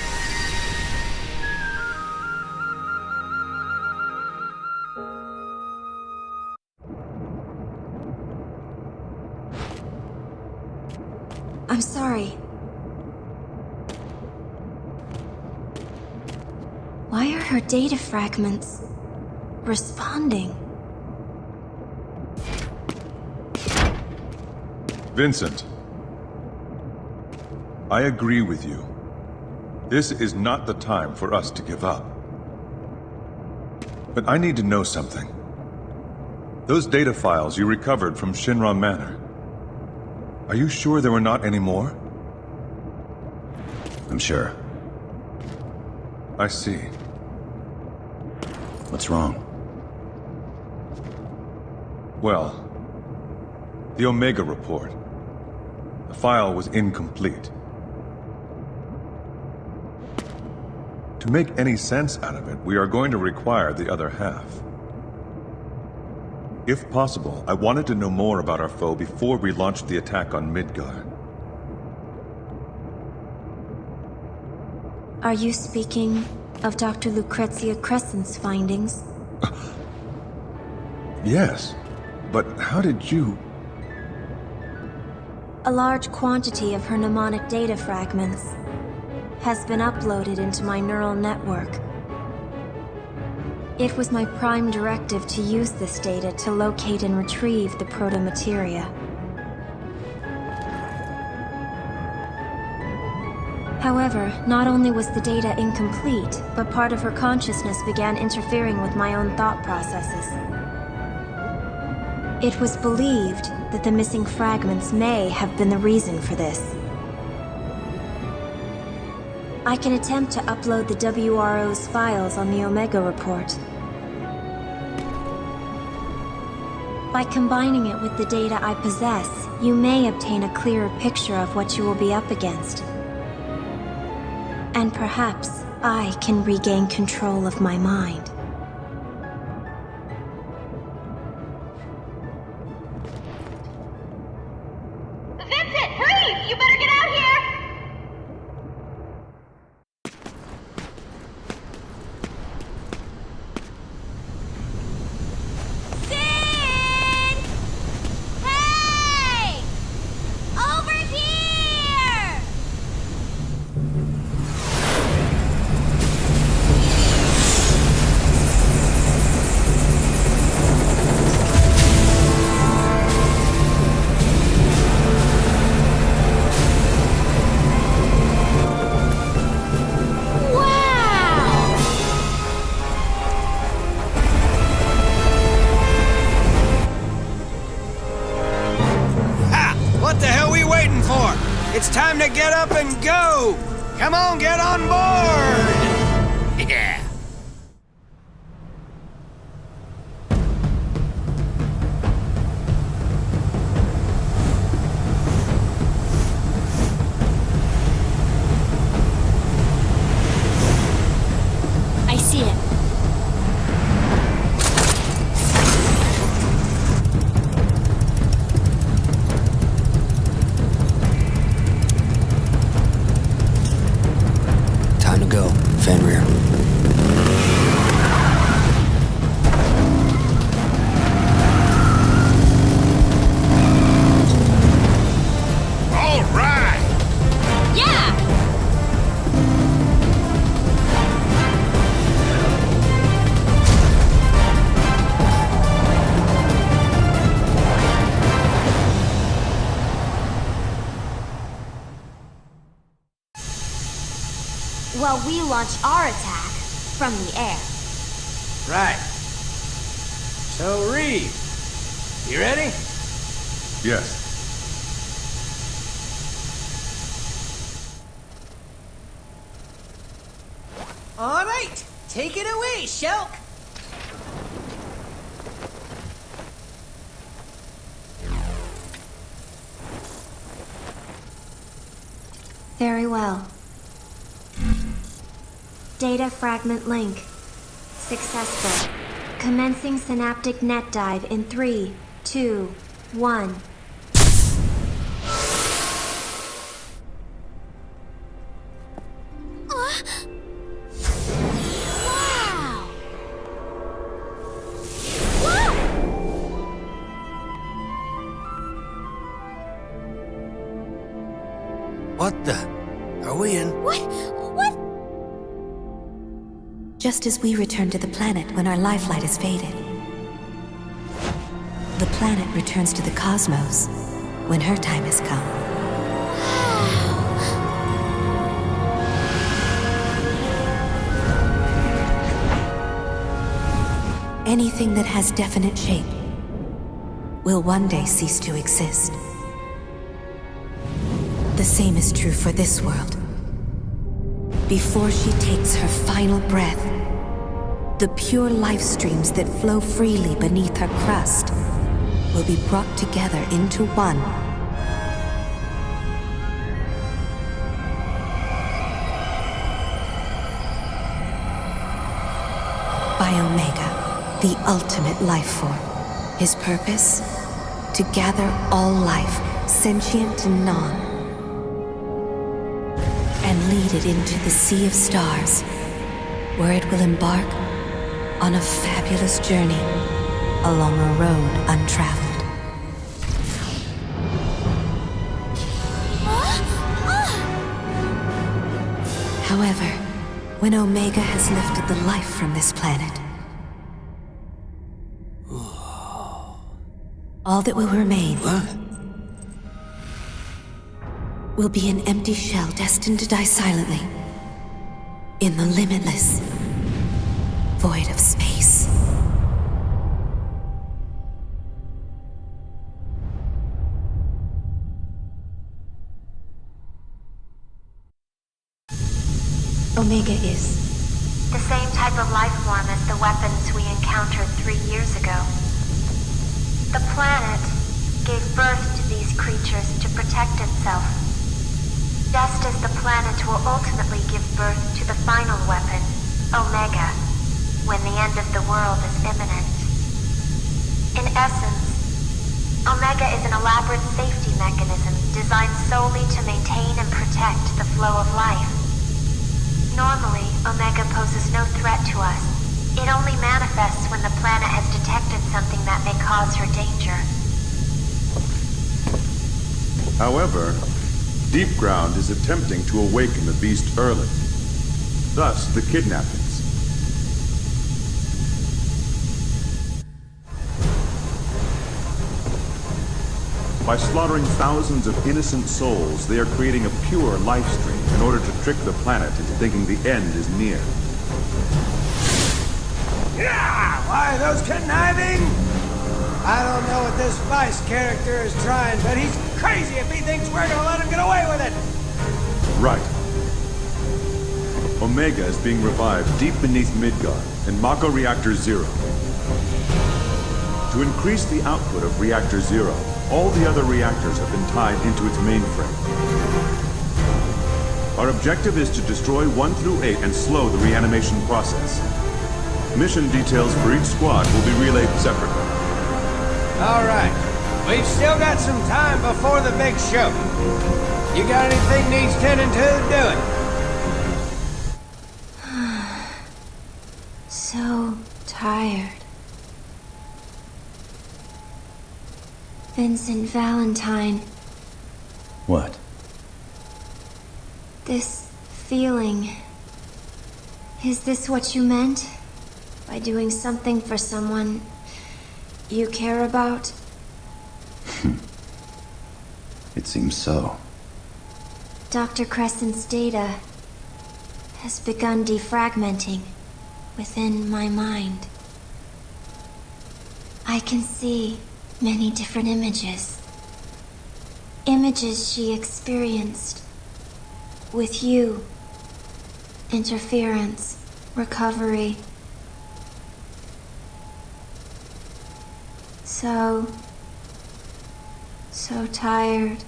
I'm sorry. Why are her data fragments responding? Vincent, I agree with you. This is not the time for us to give up. But I need to know something. Those data files you recovered from Shinra Manor, are you sure there were not any more? I'm sure. I see. What's wrong? Well, the Omega report. The file was incomplete. To make any sense out of it, we are going to require the other half. If possible, I wanted to know more about our foe before we launched the attack on Midgar. Are you speaking of Dr. Lucrezia Crescent's findings? Yes, but how did you... A large quantity of her mnemonic data fragments has been uploaded into my neural network. It was my prime directive to use this data to locate and retrieve the proto-materia. However, not only was the data incomplete, but part of her consciousness began interfering with my own thought processes. It was believed that the missing fragments may have been the reason for this. I can attempt to upload the WRO's files on the Omega report. By combining it with the data I possess, you may obtain a clearer picture of what you will be up against. And perhaps I can regain control of my mind. Vincent, hurry! You better get out here! Hey! Over here! What the hell are we waiting for? It's time to get up and go! Come on, get on board! Yeah. I see it. Time to go. while we launch our attack from the air. Right. So, Reed, you ready? Yes. All right, take it away, Shulk. Very well. Data fragment link. Successful. Commencing synaptic net dive in 3, 2, 1. What the? Are we in? What? Just as we return to the planet when our lifelight is faded, the planet returns to the cosmos when her time has come. Anything that has definite shape will one day cease to exist. The same is true for this world. Before she takes her final breath, the pure life streams that flow freely beneath her crust will be brought together into one. By Omega, the ultimate life form. His purpose? To gather all life, sentient and non, and lead it into the sea of stars, where it will embark on a fabulous journey along a road untraveled. However, when Omega has lifted the life from this planet, all that will remain will be an empty shell destined to die silently in the limitless void of space. Omega is the same type of life form as the weapons we encountered 3 years ago. The planet gave birth to these creatures to protect itself, just as the planet will ultimately give birth to the final weapon, Omega, when the end of the world is imminent. In essence, Omega is an elaborate safety mechanism designed solely to maintain and protect the flow of life. Normally, Omega poses no threat to us. It only manifests when the planet has detected something that may cause her danger. However, Deep Ground is attempting to awaken the beast early. Thus, the kidnappings. By slaughtering thousands of innocent souls, they are creating a pure life stream in order to trick the planet into thinking the end is near. Yeah! Why, those conniving? I don't know what this Vice character is trying, but he's crazy if he thinks we're gonna let him get away with it! Right. Omega is being revived deep beneath Midgard in Mako Reactor Zero. To increase the output of Reactor Zero, all the other reactors have been tied into its mainframe. Our objective is to destroy 1 through 8 and slow the reanimation process. Mission details for each squad will be relayed separately. All right. We've still got some time before the big show. You got anything needs tending to, do it. So tired. Vincent Valentine. What? This feeling. Is this what you meant? By doing something for someone you care about? It seems so. Dr. Crescent's data has begun defragmenting within my mind. I can see many different images. Images she experienced with you. Interference, recovery. So tired.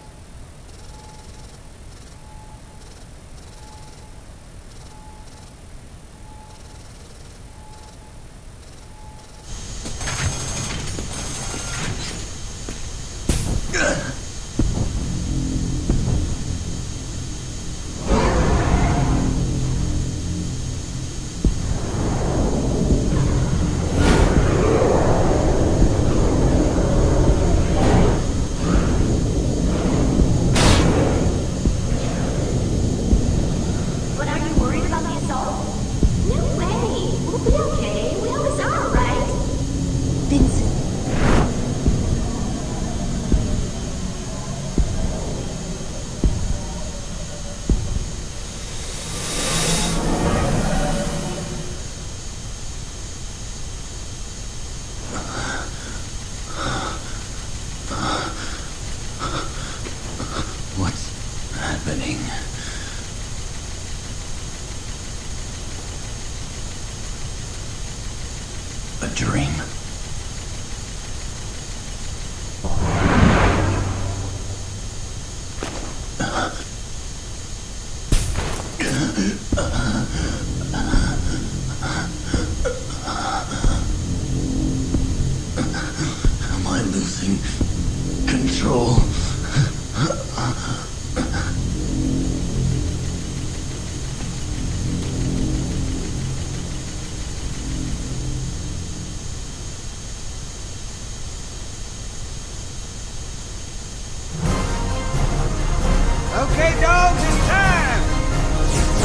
Okay, dogs, it's time!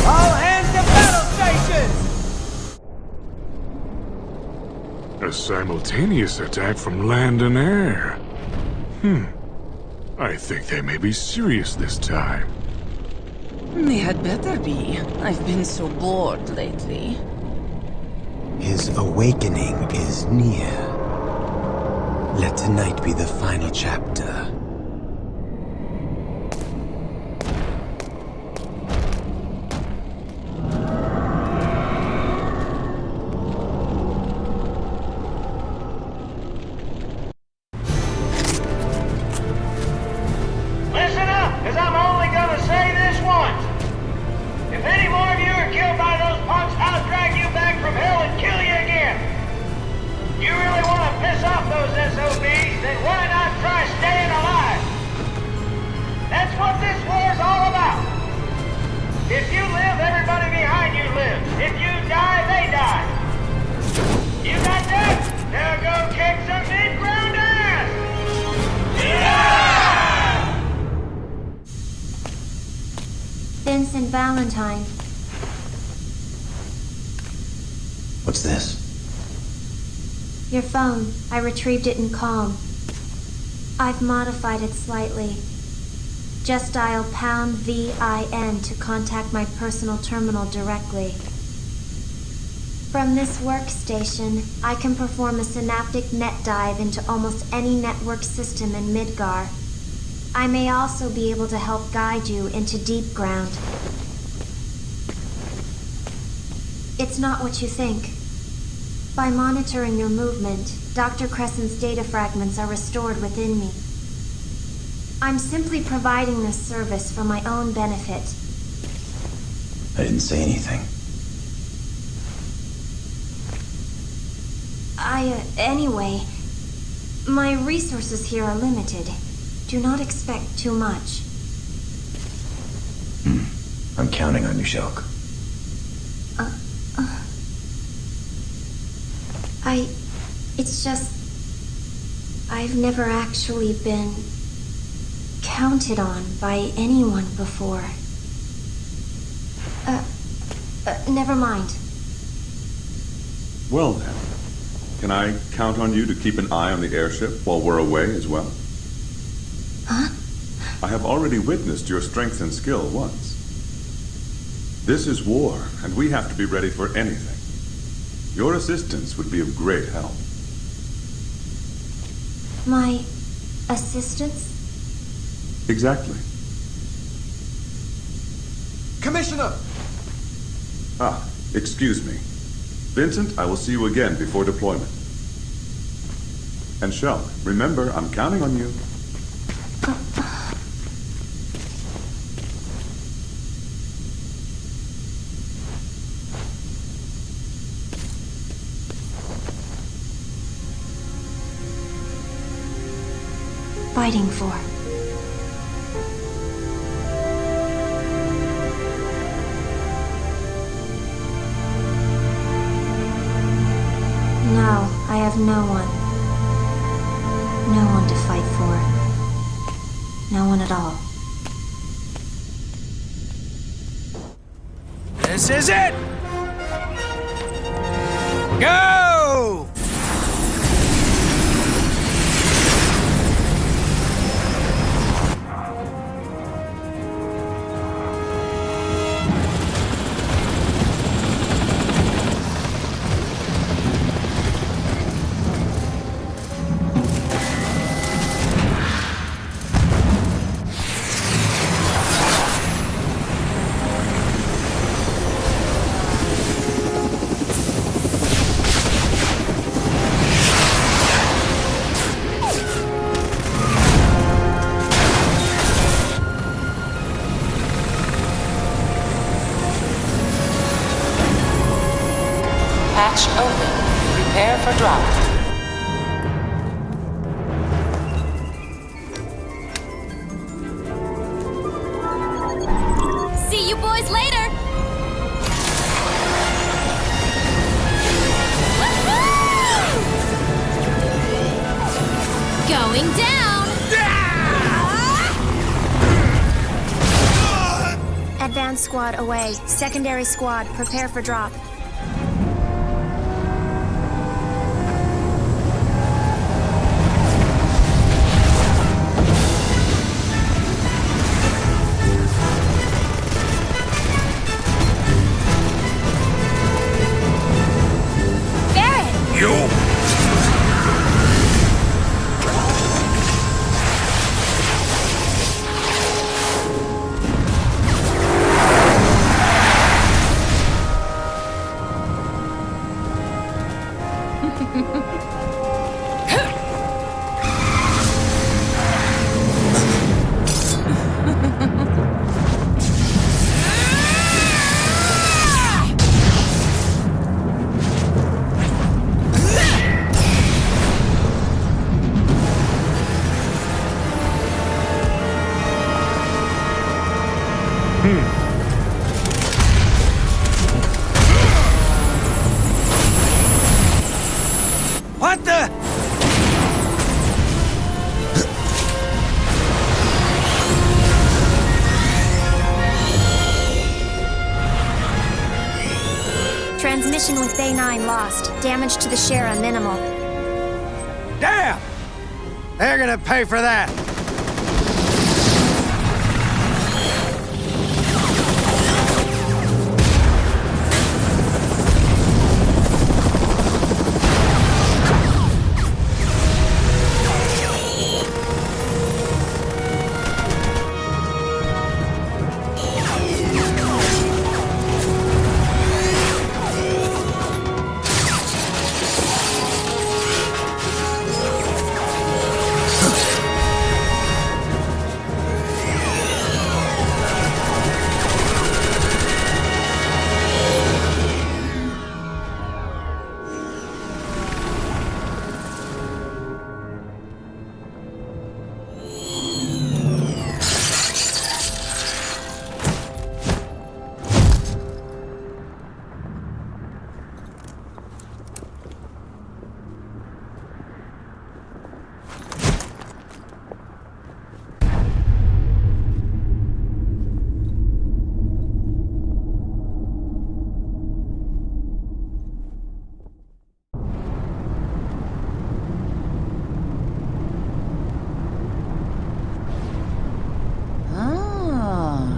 All hands to battle stations! A simultaneous attack from land and air. I think they may be serious this time. They had better be. I've been so bored lately. His awakening is near. Let tonight be the final chapter. Vincent Valentine. What's this? Your phone. I retrieved it in Calm. I've modified it slightly. Just dial pound VIN to contact my personal terminal directly. From this workstation, I can perform a synaptic net dive into almost any network system in Midgar. I may also be able to help guide you into deep ground. It's not what you think. By monitoring your movement, Dr. Crescent's data fragments are restored within me. I'm simply providing this service for my own benefit. I didn't say anything. Anyway, my resources here are limited. Do not expect too much. I'm counting on you, Shulk. It's just... I've never actually been counted on by anyone before. Never mind. Well then, can I count on you to keep an eye on the airship while we're away as well? Huh? I have already witnessed your strength and skill once. This is war, and we have to be ready for anything. Your assistance would be of great help. My assistance? Exactly. Commissioner! Ah, excuse me. Vincent, I will see you again before deployment. And Shulk, remember, I'm counting on you. Fighting for. No, I have no one. No one to fight for. No one at all. This is it! Go! Hatch open. Prepare for drop. See you boys later! Going down! Advance squad away. Secondary squad, prepare for drop. What the? Transmission with Bay 9 lost. Damage to the Shinra minimal. Damn! They're gonna pay for that.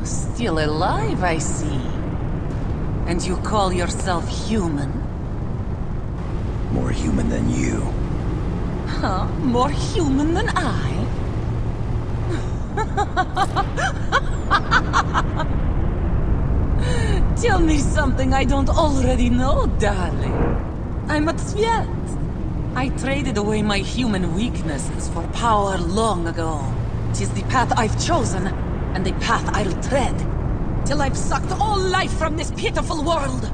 Still alive, I see. And you call yourself human? More human than you. Huh? More human than I? Tell me something I don't already know, darling. I'm a Tsvet. I traded away my human weaknesses for power long ago. 'Tis the path I've chosen, and the path I'll tread, till I've sucked all life from this pitiful world.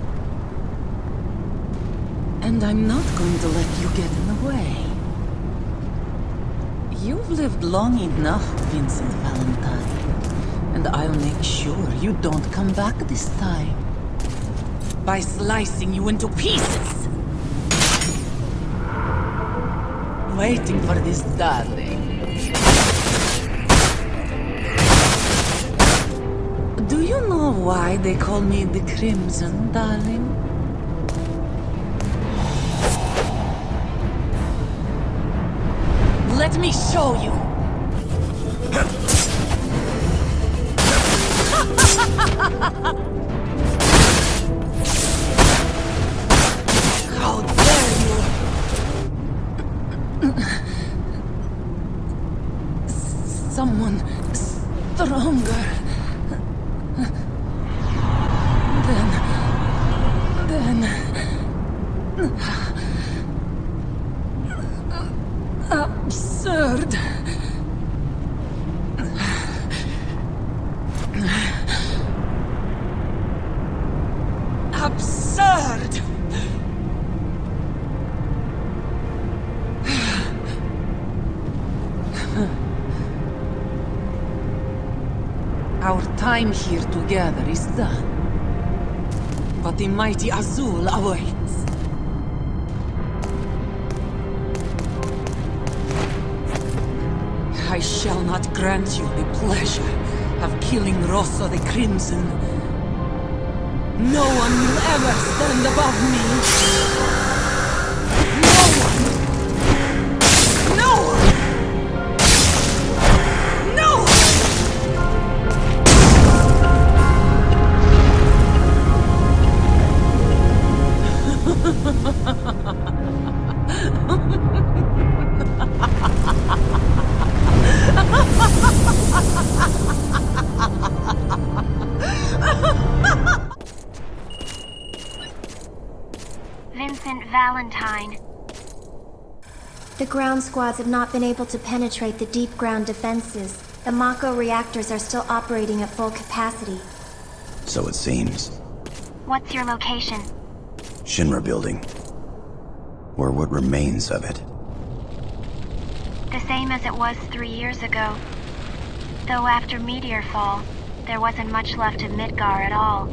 And I'm not going to let you get in the way. You've lived long enough, Vincent Valentine. And I'll make sure you don't come back this time. By slicing you into pieces. Waiting for this, darling. Do you know why they call me the Crimson, darling? Let me show you. How dare you! Someone stronger. Then... Absurd. Absurd! Our time here together is done. But the mighty Azul awaits. I shall not grant you the pleasure of killing Rosso the Crimson. No one will ever stand above me. No one! No one! No one! Vincent Valentine. The ground squads have not been able to penetrate the deep ground defenses. The Mako reactors are still operating at full capacity. So it seems. What's your location? Shinra building. Or what remains of it. The same as it was 3 years ago. Though after Meteor Fall, there wasn't much left of Midgar at all.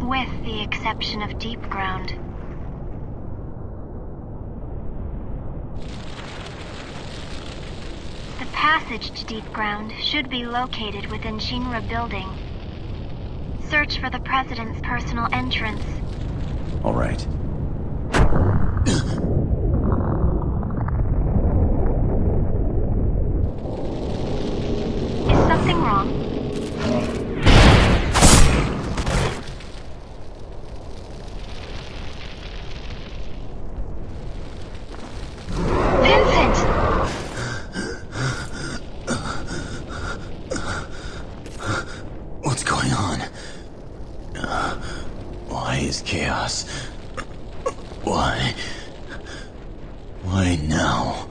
With the exception of deep ground. The passage to deep ground should be located within Shinra building. Search for the President's personal entrance. All right. Is something wrong? Vincent! What's going on? Why is chaos? Why? Why now?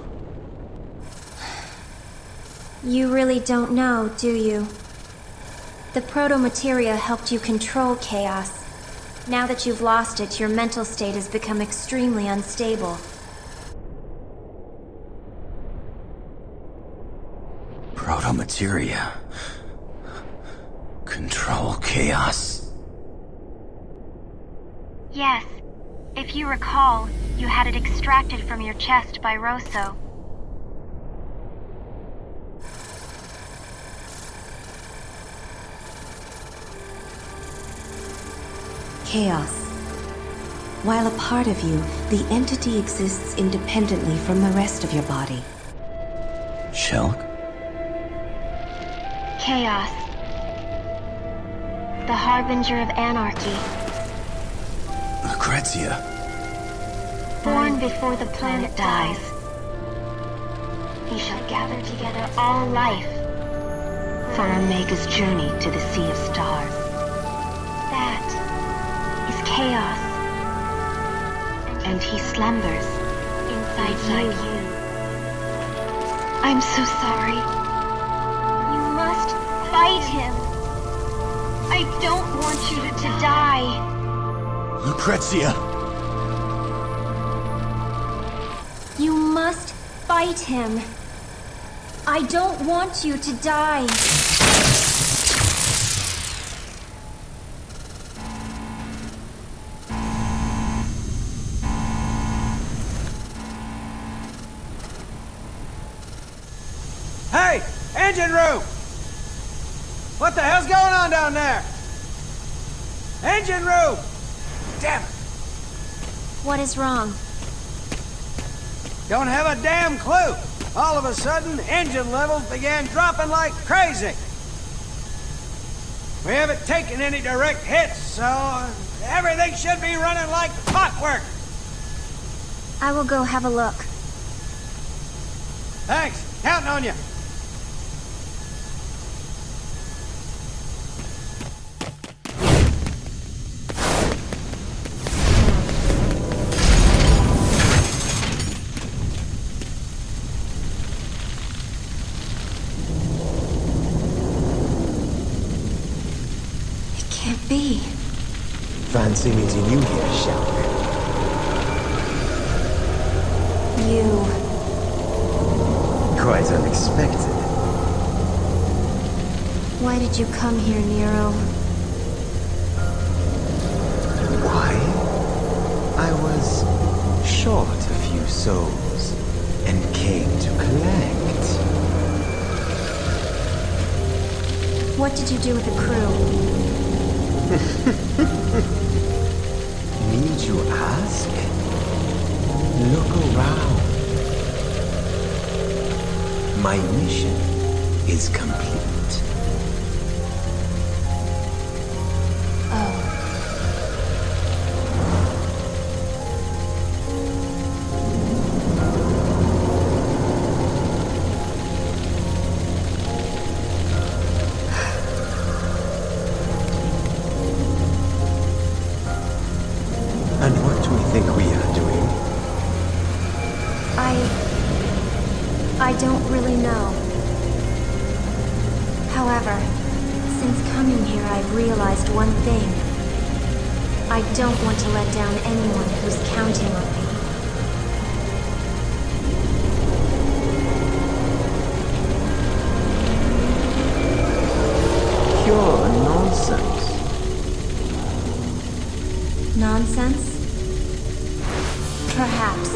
You really don't know, do you? The proto-materia helped you control chaos. Now that you've lost it, your mental state has become extremely unstable. Proto-materia. Control chaos. Yes. If you recall, you had it extracted from your chest by Rosso. Chaos. While a part of you, the entity exists independently from the rest of your body. Shulk? Chaos. the harbinger of anarchy. Lucrezia. Born before the planet dies, he shall gather together all life for Omega's journey to the Sea of Stars. That is chaos, and he slumbers inside you. I'm so sorry. You must fight him. I don't want you to die. Lucrezia! You must fight him. I don't want you to die. Hey! Engine room! What the hell's going on down there? Engine room! Damn it! What is wrong? Don't have a damn clue. All of a sudden, engine levels began dropping like crazy. We haven't taken any direct hits, so everything should be running like clockwork. I will go have a look. Thanks. Counting on you. Be. Fancy meeting you here, Shelley. You. Quite unexpected. Why did you come here, Nero? Why? I was short a few souls and came to collect. What did you do with the crew? Need you ask? Look around. My mission is complete. Oh. And what do we think we are doing? I don't really know. However, since coming here, I've realized one thing. I don't want to let down anyone who's counting on me. Pure nonsense. Nonsense? Perhaps.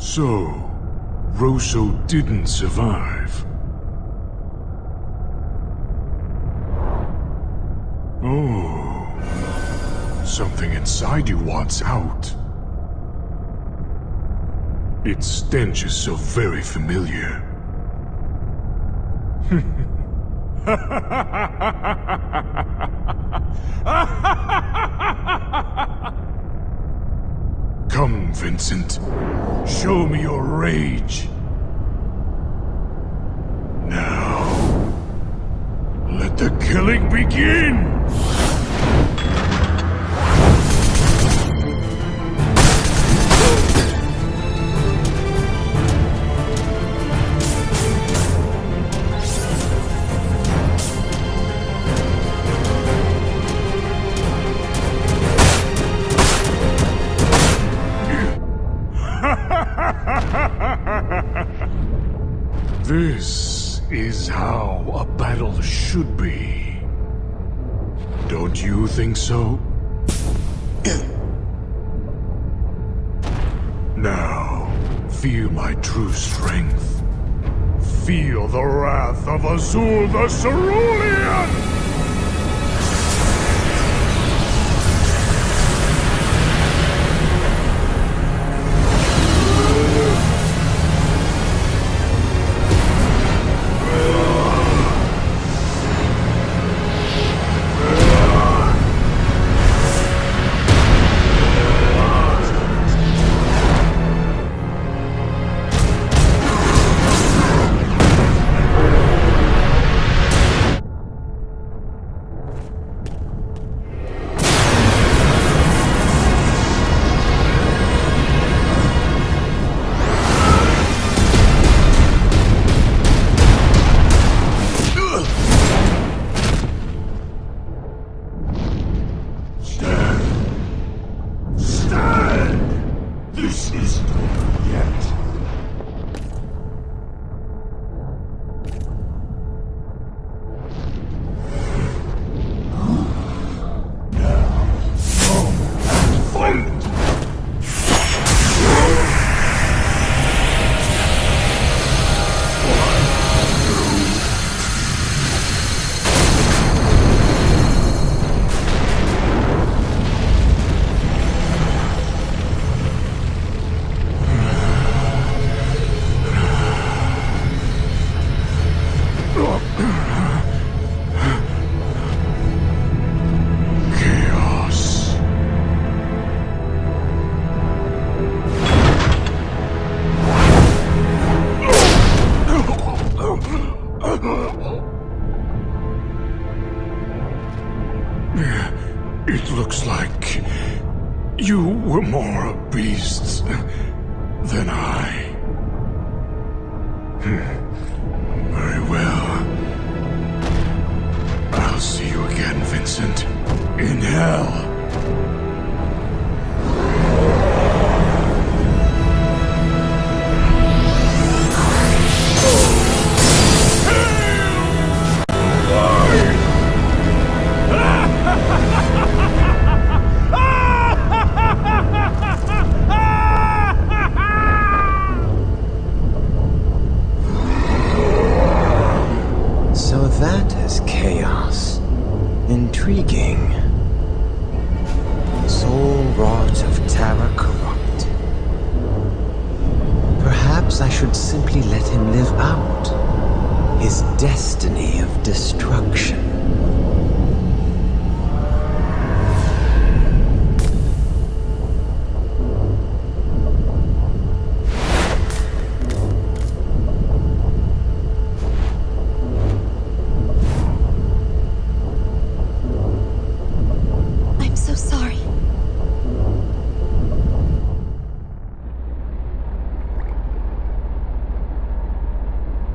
So, Rosso didn't survive. Oh, something inside you wants out. Its stench is so very familiar. Come, Vincent. Show me your rage. Now, let the killing begin! is how a battle should be. Don't you think so? Now, feel my true strength. Feel the wrath of Azul the Cerulean! It looks like you were more a beast than I. Very well. I'll see you again, Vincent. In hell. That is chaos. Intriguing. Soul wrought of terror corrupt. Perhaps I should simply let him live out his destiny of destruction.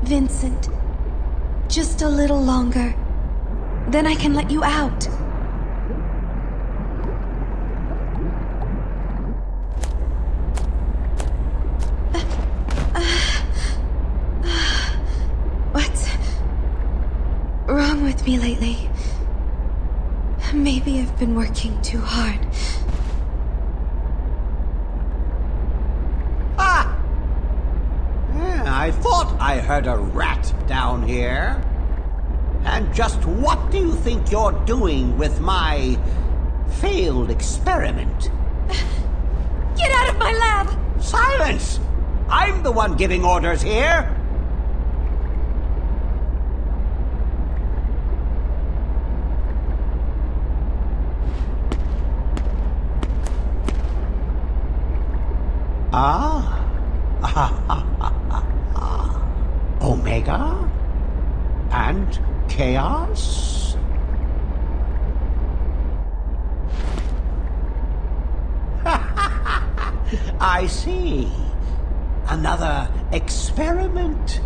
Vincent, just a little longer. Then I can let you out. What's wrong with me lately? Maybe I've been working too hard. I thought I heard a rat down here. And just what do you think you're doing with my failed experiment? Get out of my lab! Silence! I'm the one giving orders here. Omega? And chaos? I see. Another experiment.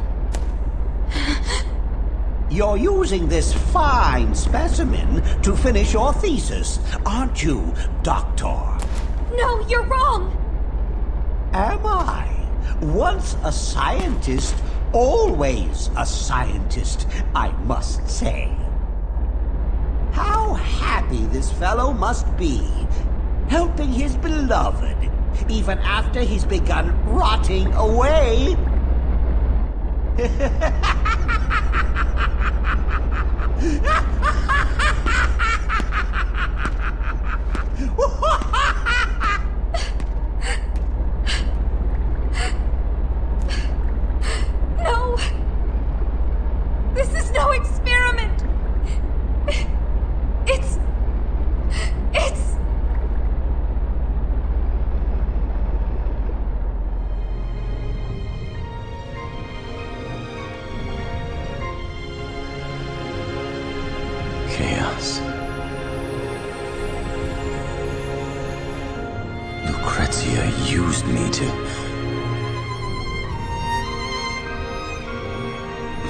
You're using this fine specimen to finish your thesis, aren't you, Doctor? No, you're wrong! Am I? Once a scientist, Always a scientist, I must say. How happy this fellow must be, helping his beloved, even after he's begun rotting away. No! This is no experiment! It's... Chaos. Lucrezia used me to...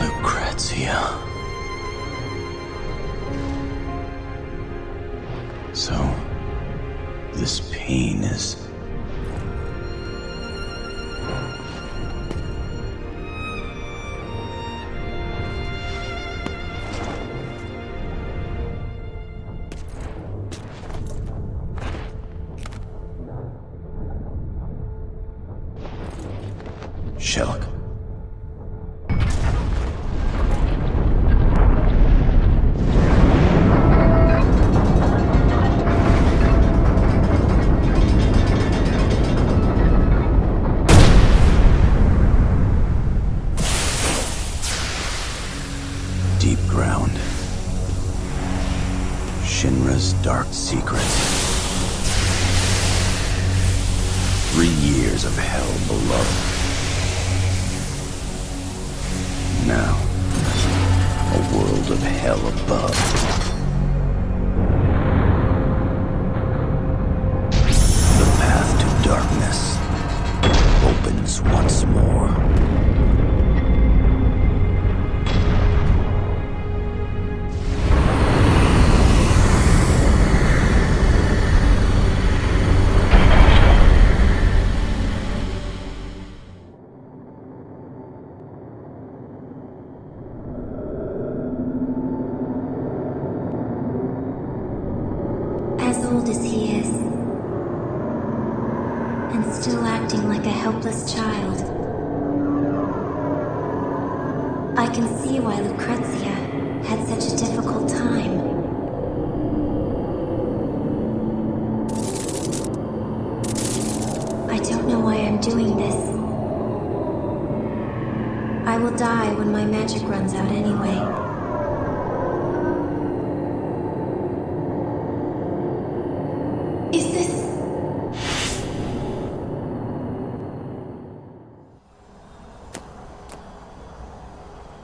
Lucrezia. So, this pain is... Shelk. Deep ground. Shinra's dark secrets. 3 years of hell below. Now, a world of hell above. The path to darkness opens once more. As old as he is, and still acting like a helpless child. I can see why Lucrezia had such a difficult time. I don't know why I'm doing this. I will die when my magic runs out anyway.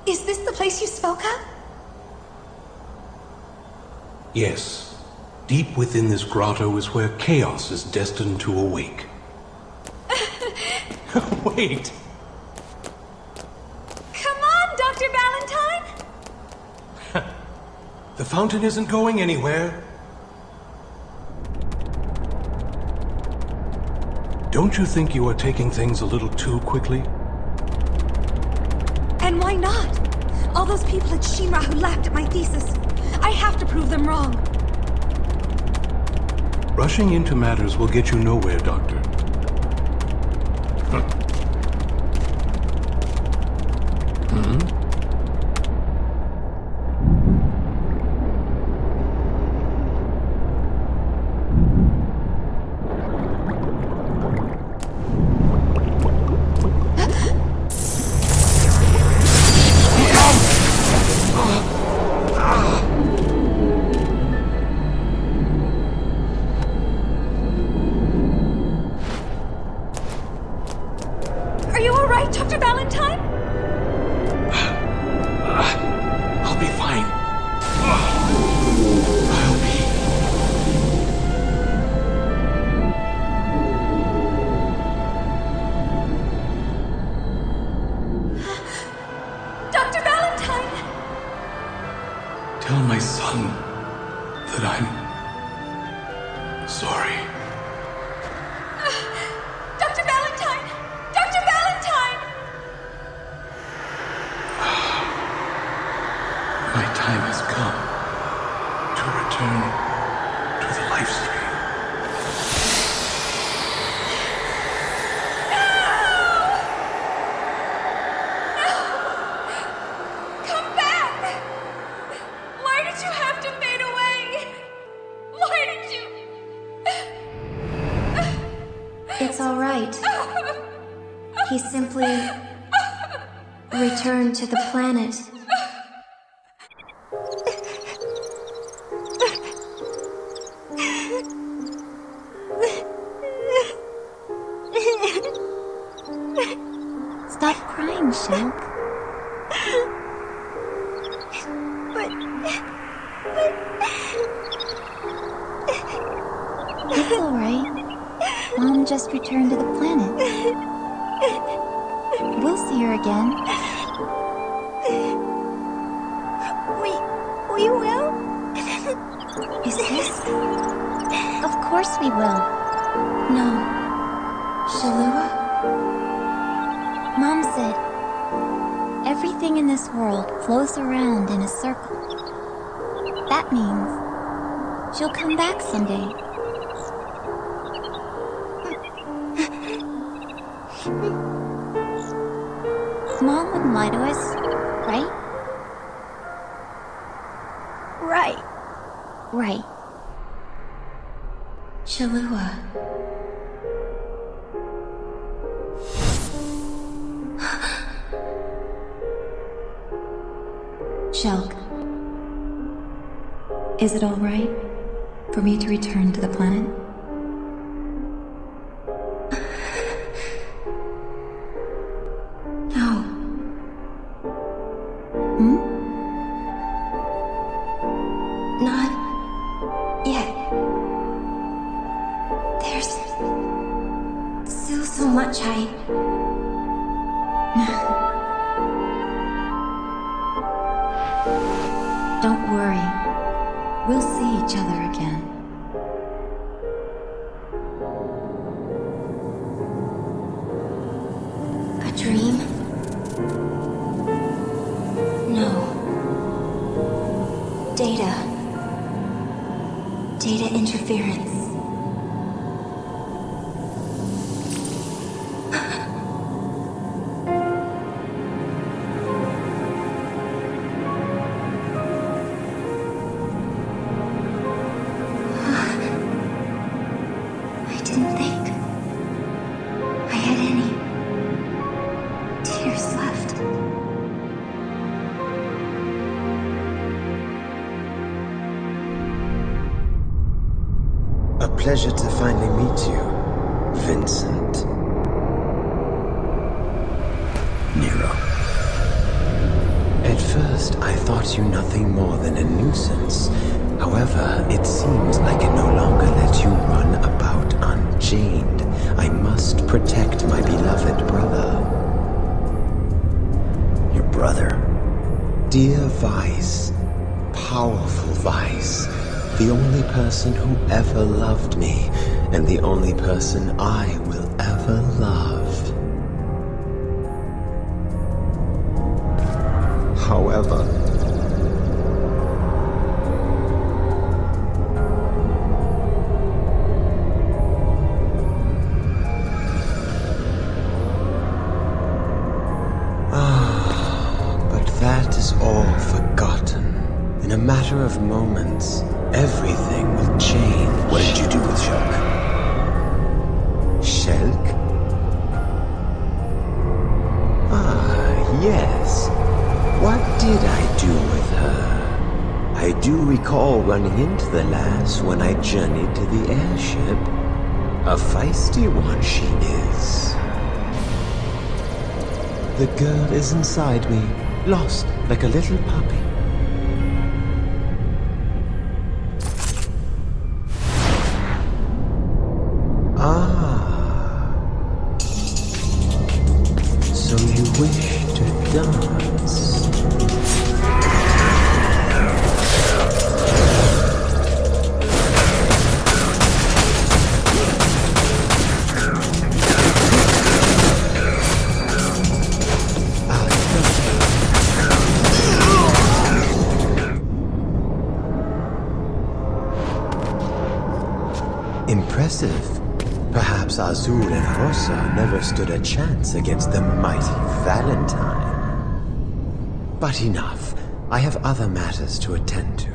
Is this the place you spoke of? Yes. Deep within this grotto is where chaos is destined to awake. Wait! Come on, Dr. Valentine! The fountain isn't going anywhere. Don't you think you are taking things a little too quickly? And why not? All those people at Shinra who laughed at my thesis. I have to prove them wrong. Rushing into matters will get you nowhere, Doctor. Are you all right, Dr. Valentine? I'll be fine. I'll be... Dr. Valentine! Tell my son that I'm sorry. Dr. Valentine! Dr. Valentine! time has come to return to the life stream. It's all right. He simply returned to the planet. Stop crying, Shulk. It's all right. Mom just returned to the planet. We'll see her again. We will? Is this? Of course we will. No. Shalua? Mom said, everything in this world flows around in a circle. That means she'll come back someday. Mom wouldn't lie to us, right? Right. Shalua. Shulk. Is it all right for me to return to the planet? Don't worry. We'll see each other again. A dream? No. Data interference. Pleasure to finally meet you, Vincent. Nero. At first, I thought you nothing more than a nuisance. However, it seems I can no longer let you run about unchained. I must protect my beloved brother. Your brother? Dear Vice, powerful Vice. The only person who ever loved me, and the only person I will ever love. However, but that is all forgotten. In a matter of moments, everything will change. What did you do with Shulk? Shulk? Yes. What did I do with her? I do recall running into the lass when I journeyed to the airship. A feisty one she is. The girl is inside me, lost like a little puppy. So you wish to dance? Impressive. Perhaps Azul and Rosa never stood a chance against the mighty Valentine. But enough. I have other matters to attend to.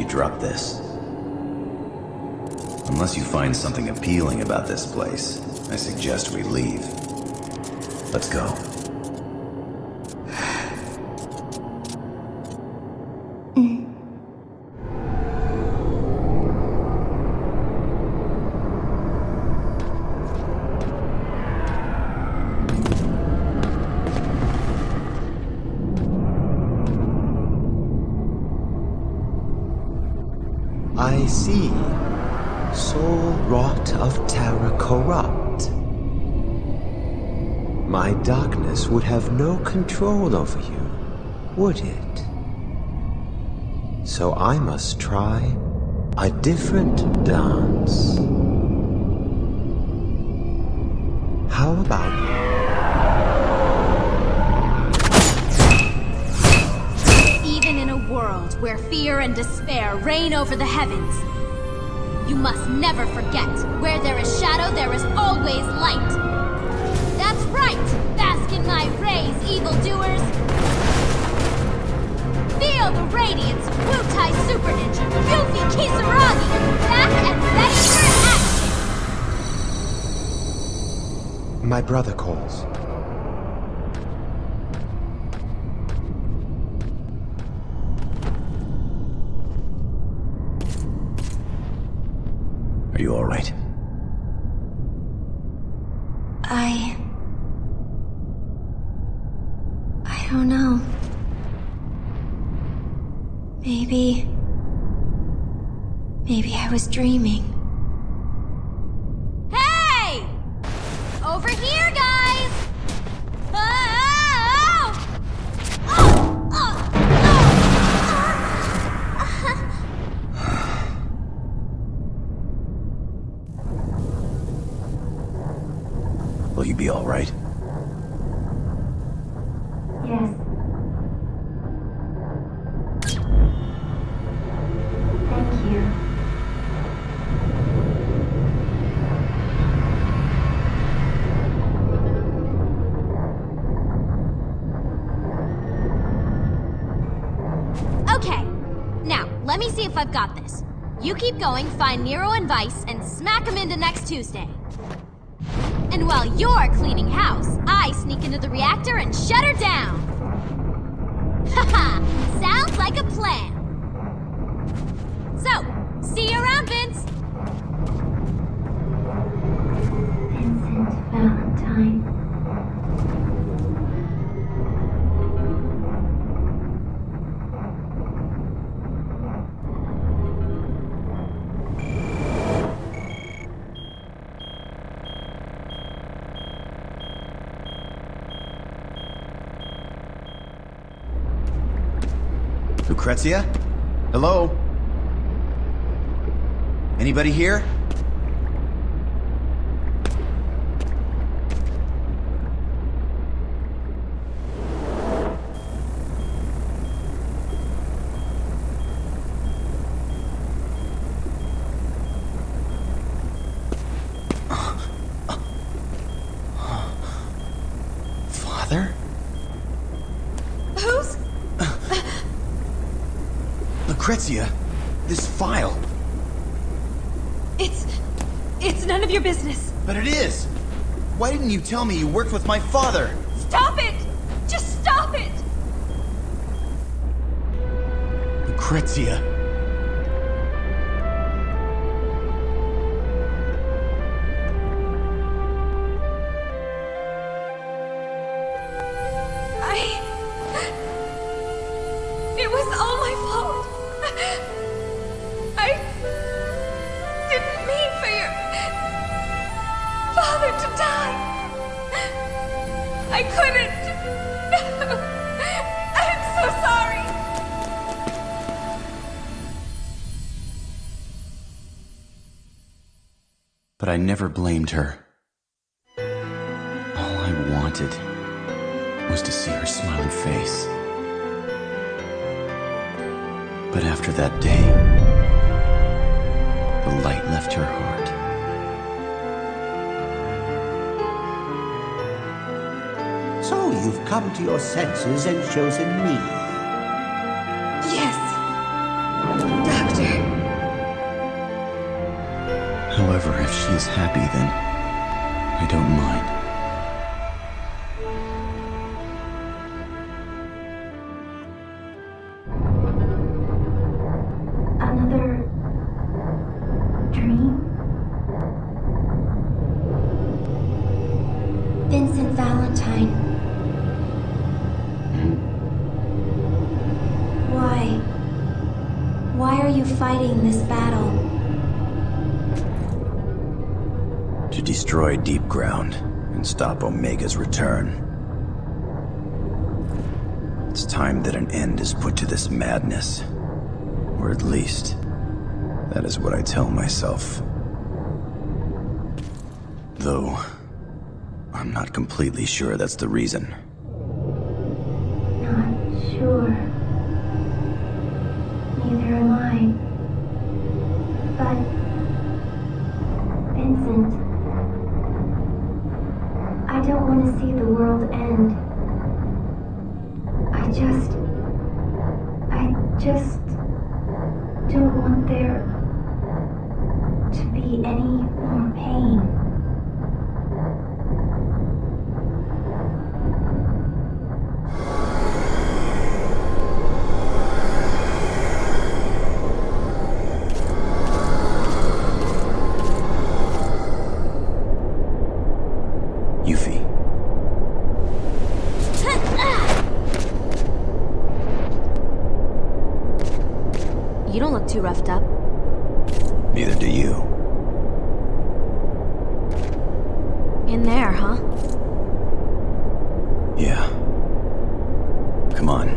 Drop this. Unless you find something appealing about this place, I suggest we leave. Let's go. I see. Soul wrought of terror corrupt. My darkness would have no control over you, would it? So I must try a different dance. How about... Even in a world where fear and despair reign over the heavens, you must never forget, where there is shadow, there is always light. That's right! Bask in my rays, evildoers! Feel the radiance of Wutai Super Ninja, Yuffie Kisaragi, back and ready for action! My brother calls. Are you all right? I don't know. Maybe I was dreaming. Hey! Over here, guys! Will you be all right? Yes. Thank you. Okay, now, let me see if I've got this. You keep going, find Nero and Vice, and smack them into next Tuesday. And while you're cleaning house, I sneak into the reactor and shut her down. Haha, sounds like a plan. So, see you around, Vince. Vincent Valentine. Lucrezia? Hello? Anybody here? Father? Who's... Lucrezia, this file. It's none of your business. But it is. Why didn't you tell me you worked with my father? Stop it! Just stop it! Lucrezia. your father to die. I couldn't. I'm so sorry. But I never blamed her. All I wanted was to see her smiling face. But after that day, the light left her heart. So you've come to your senses and chosen me. Yes, Doctor. However, if she is happy, then I don't mind. Another dream? Vincent Valentine. Why are you fighting this battle? To destroy Deep Ground and stop Omega's return. It's time that an end is put to this madness. Or at least, that is what I tell myself. Though, I'm not completely sure that's the reason. Not sure. Neither am I. But... Vincent... I don't want to see the world end. I just don't want there to be any more pain. You don't look too roughed up. Neither do you. In there, huh? Yeah. Come on.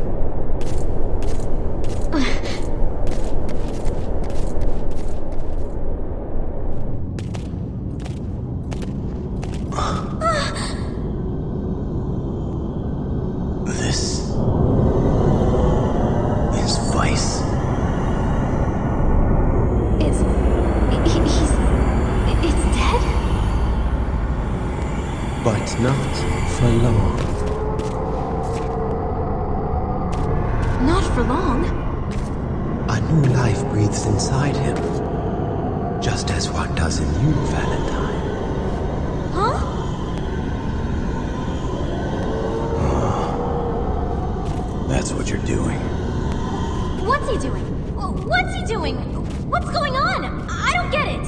This is Vice. It's dead? But not for long. Not for long. A new life breathes inside him. Just as one does in you, Valentine. Huh? That's what you're doing. What's he doing? What's he doing? What's going on? I don't get it.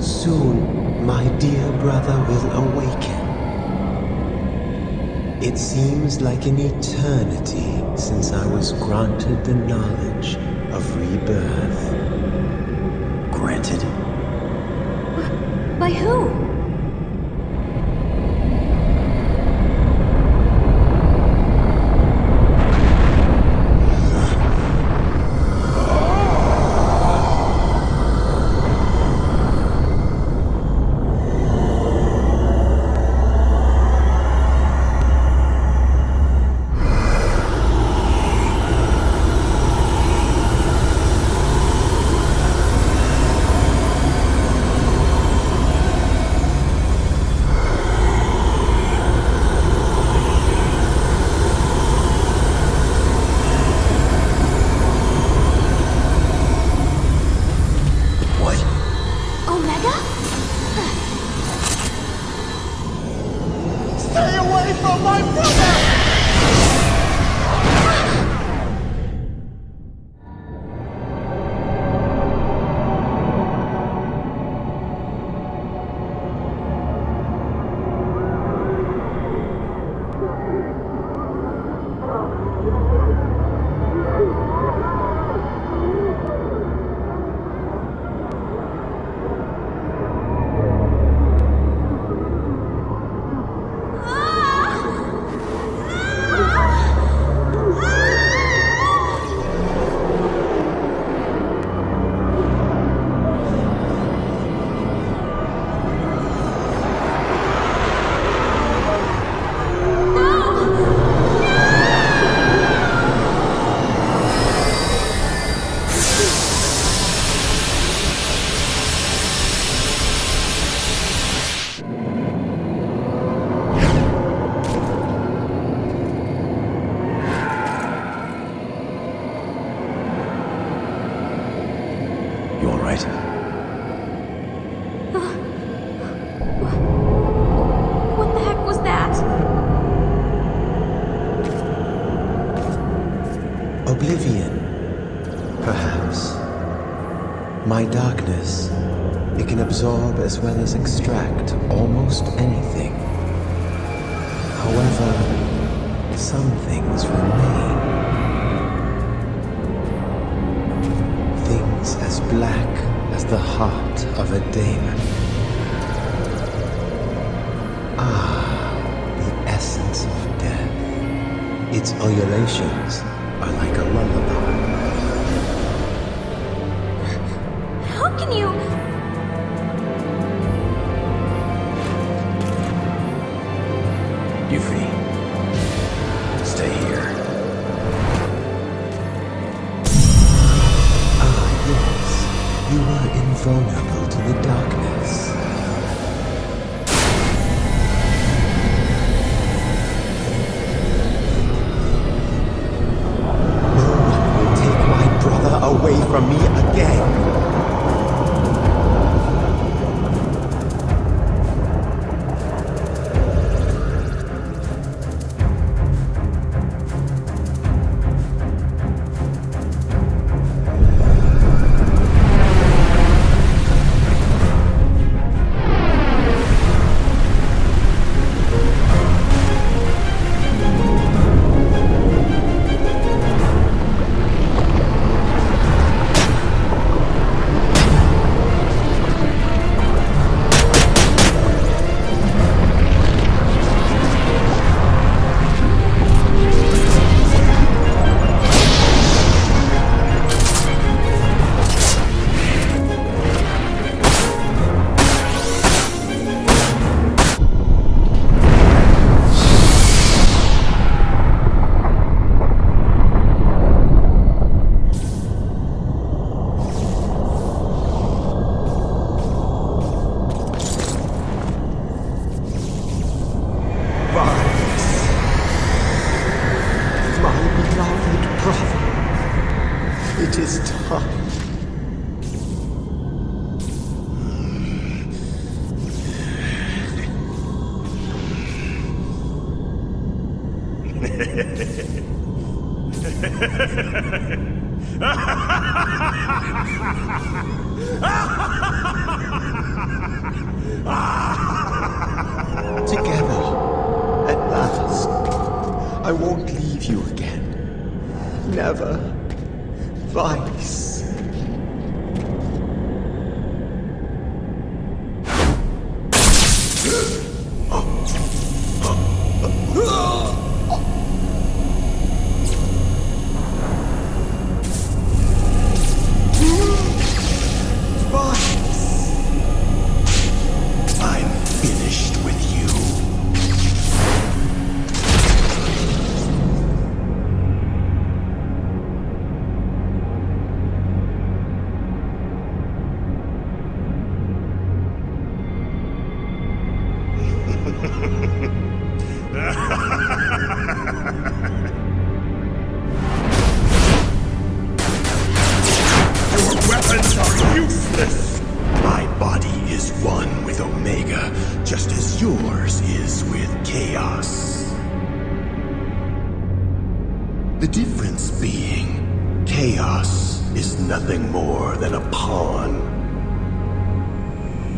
Soon, my dear brother will awaken. It seems like an eternity since I was granted the knowledge of rebirth. Granted? By who? You alright? What the heck was that? Oblivion, perhaps. My darkness, it can absorb as well as extract almost anything. However, some things remain. Things as black as the heart of a daemon. The essence of death. Its ululations are like a lullaby. How can you... Yuffie, stay here. Yes, you are invulnerable to the darkness. No one will take my brother away from me again. Together, at last. I won't leave you again. Never. Vice. The difference being, chaos is nothing more than a pawn.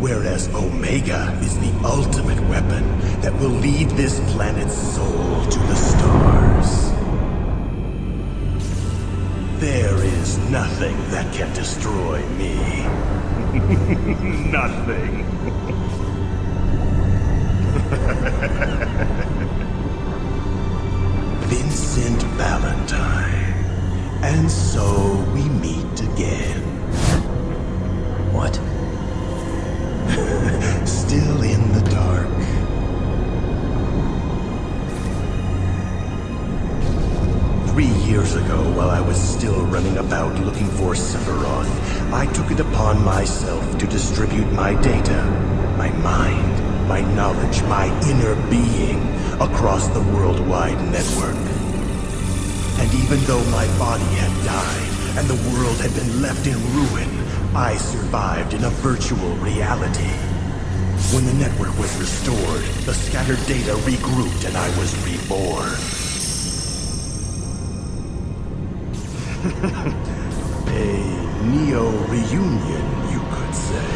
Whereas Omega is the ultimate weapon that will lead this planet's soul to the stars. There is nothing that can destroy me. Nothing. Vincent Valentine. And so we meet again. What? Still in the dark. Years ago, while I was still running about looking for Sephiroth, I took it upon myself to distribute my data, my mind, my knowledge, my inner being across the worldwide network. And even though my body had died and the world had been left in ruin, I survived in a virtual reality. When the network was restored, the scattered data regrouped and I was reborn. A neo-reunion, you could say.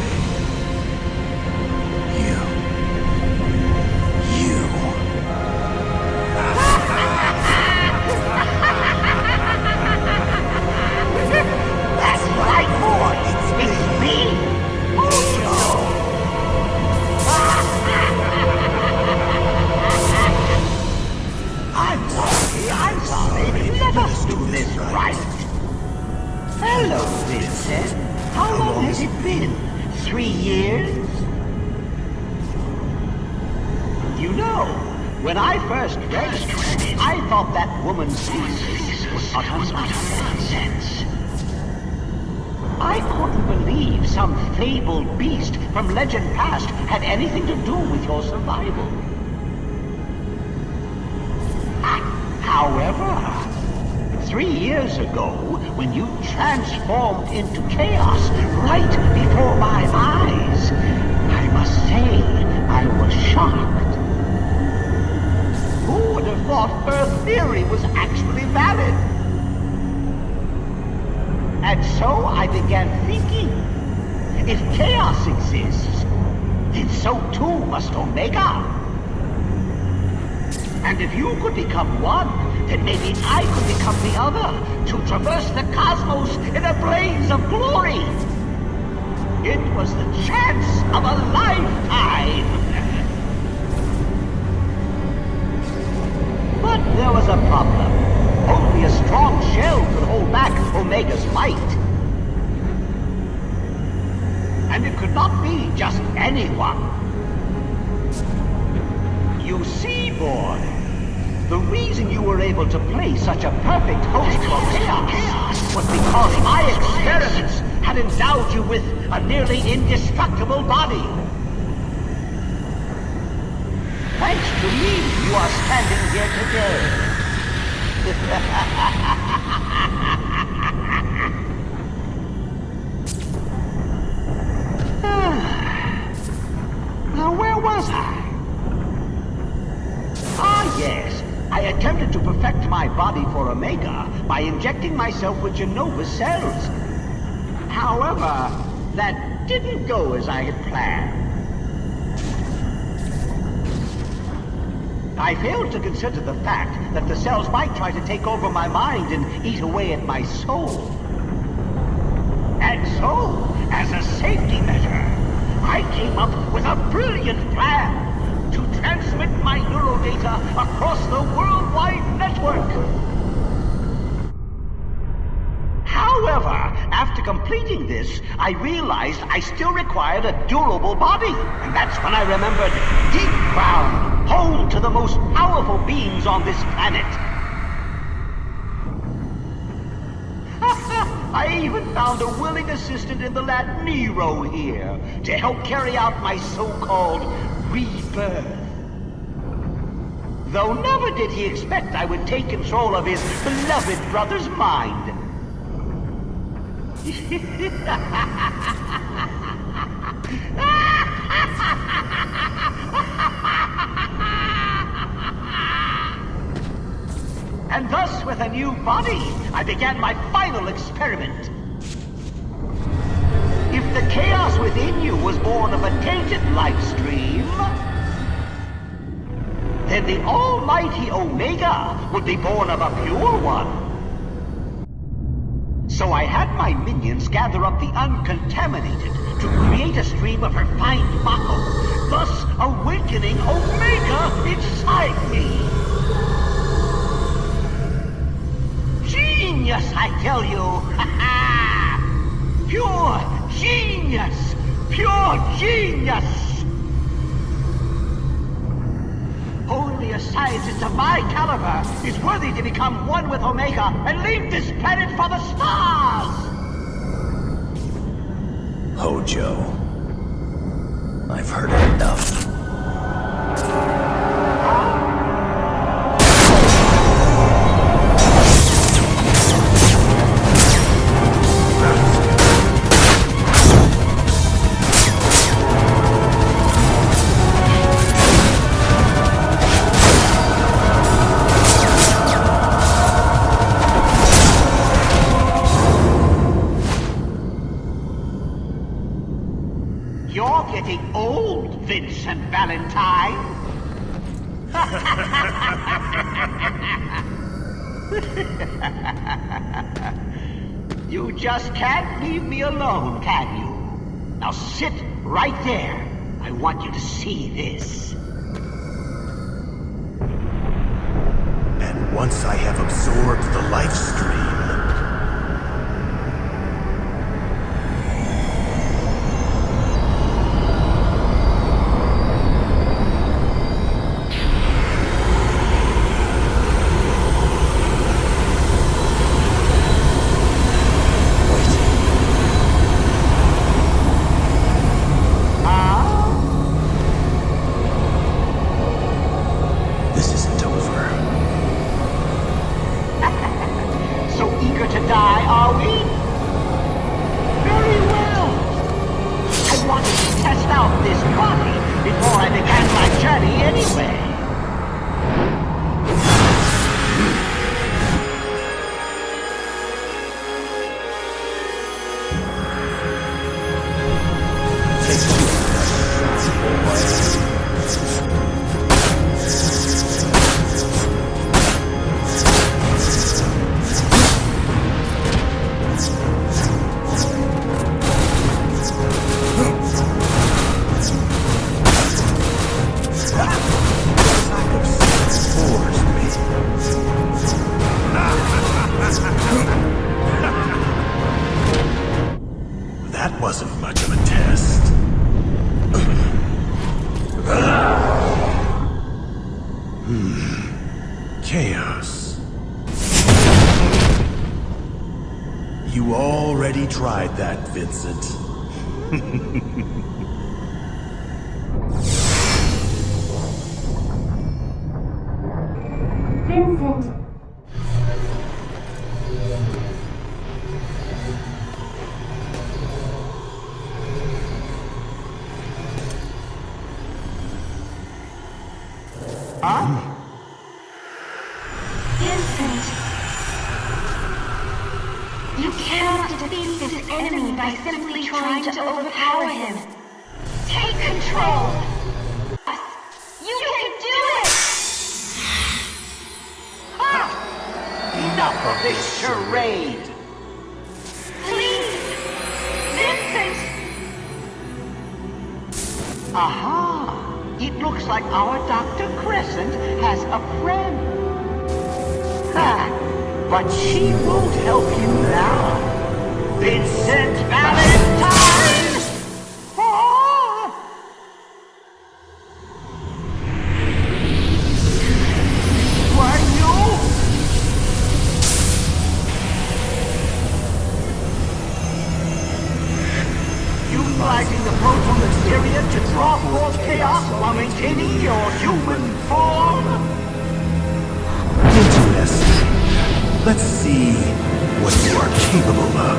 That's right, boy. It's me, Hojo. I'm sorry. Let us do this right. Hello, Vincent. How long has it been? 3 years? You know, when I first read it, I thought that woman's thesis was utter nonsense. I couldn't believe some fabled beast from legend past had anything to do with your survival. However, 3 years ago, when you transformed into chaos right before my eyes, I must say I was shocked. Who would have thought her theory was actually valid? And so I began thinking, if chaos exists, then so too must Omega. And if you could become one, then maybe I could become the other, to traverse the cosmos in a blaze of glory. It was the chance of a lifetime. But there was a problem. Only a strong shell could hold back Omega's might. And it could not be just anyone. You see, boy, the reason you were able to play such a perfect host for chaos was because my experiments had endowed you with a nearly indestructible body. Thanks to me, you are standing here today. Now, where was I? Ah, yes. I attempted to perfect my body for Omega by injecting myself with Genova's cells. However, that didn't go as I had planned. I failed to consider the fact that the cells might try to take over my mind and eat away at my soul. And so, as a safety measure, I came up with a brilliant plan to transmit my neurodata across the worldwide network. However, after completing this, I realized I still required a durable body. And that's when I remembered Deep Ground, home to the most powerful beings on this planet. I even found a willing assistant in the lad Nero here to help carry out my so-called rebirth. Though never did he expect I would take control of his beloved brother's mind. And thus, with a new body, I began my final experiment. If the chaos within you was born of a tainted life stream, then the almighty Omega would be born of a pure one. So I had my minions gather up the uncontaminated to create a stream of refined Mako, thus awakening Omega inside me. Genius, I tell you! Pure genius! Pure genius! Only a scientist of my caliber is worthy to become one with Omega and leave this planet for the stars! Hojo. I've heard enough. You're getting old, Vincent Valentine. You just can't leave me alone, can you? Now sit right there. I want you to see this. And once I have absorbed the life stream, tried that, Vincent. Vincent. Vincent. You cannot defeat this enemy by simply trying to overpower him. Take control. You can do it! Ha! Enough of this charade! Please! Vincent! Aha! It looks like our Dr. Crescent has a friend. Ha! But she won't help you now. Vincent Valentine! Ah! Why, you? Utilizing the proton materia to draw forth chaos while maintaining your human form? Interesting. Let's see what you are capable of.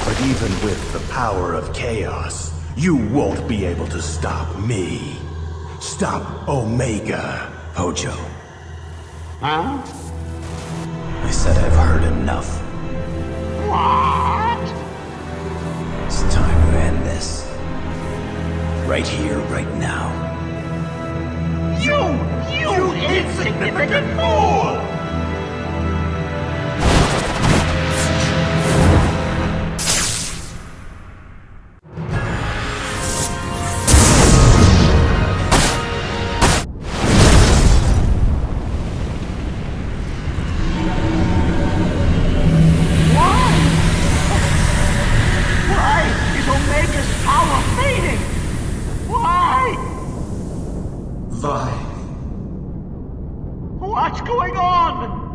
But even with the power of chaos, you won't be able to stop me. Stop Omega. Hojo. Huh? I said I've heard enough. What? It's time to end this. Right here, right now. You insignificant fool! What's going on?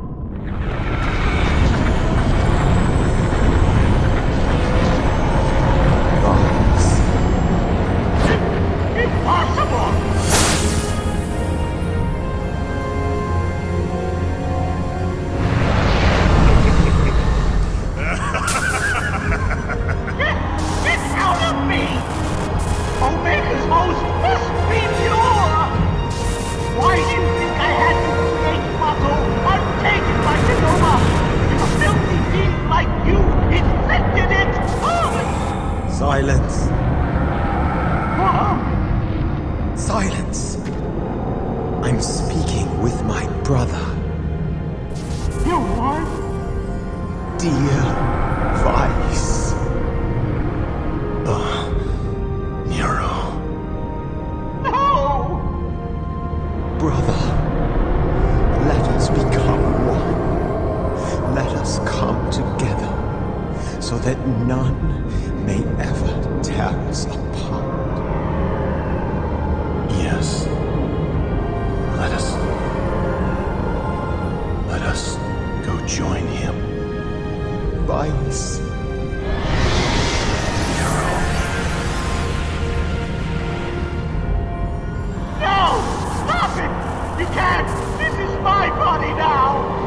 Impossible! Silence. Silence. I'm speaking with my brother. Your what? Dear Vice. Nero. No! Brother, let us become one. Let us come together so that none may ever tear us apart. Yes. Let us go join him. Vice. No! Stop it! You can't! This is my body now!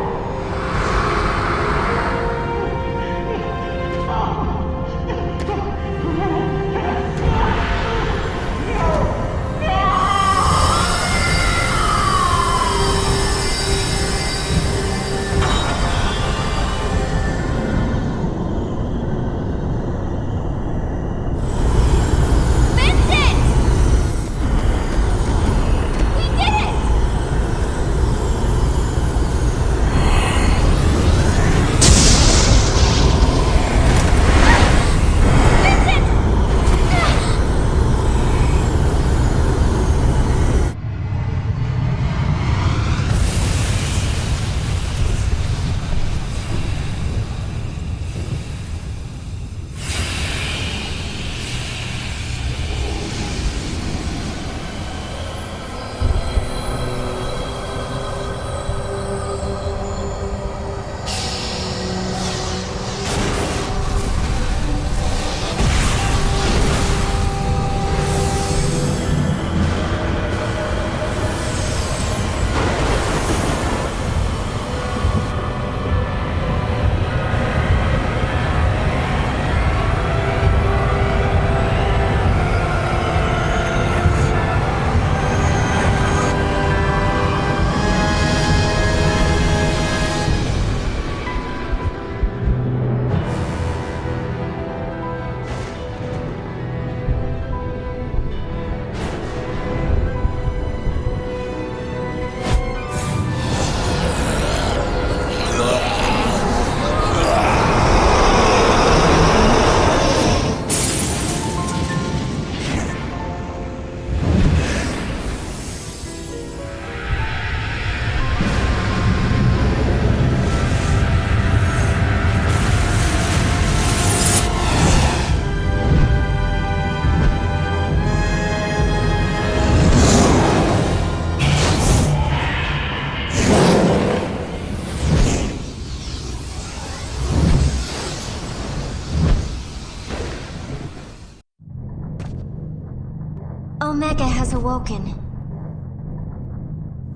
Omega has awoken.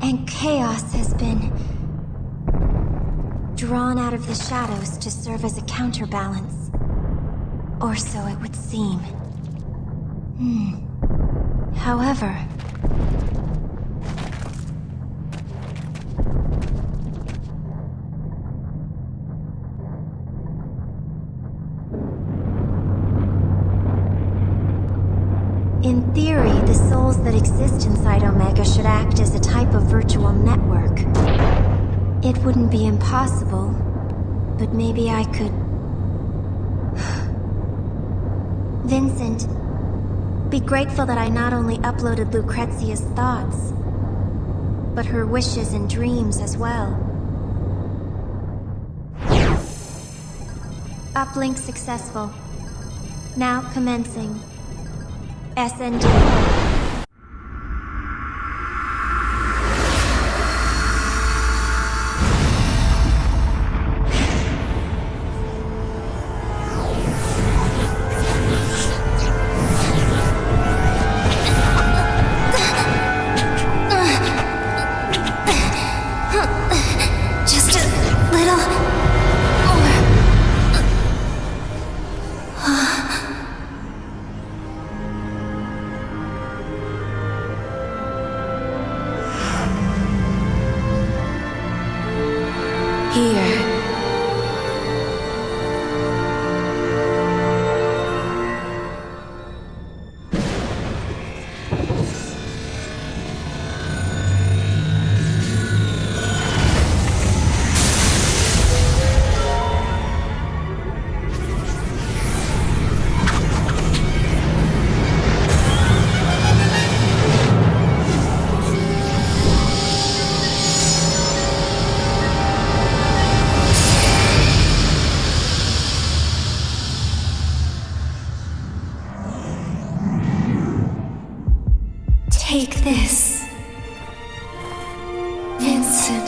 And chaos has been drawn out of the shadows to serve as a counterbalance. Or so it would seem. However, in theory, the souls that exist inside Omega should act as a type of virtual network. It wouldn't be impossible, but maybe I could... Vincent, be grateful that I not only uploaded Lucrezia's thoughts, but her wishes and dreams as well. Uplink successful. Now commencing. SND. Take this, Vincent.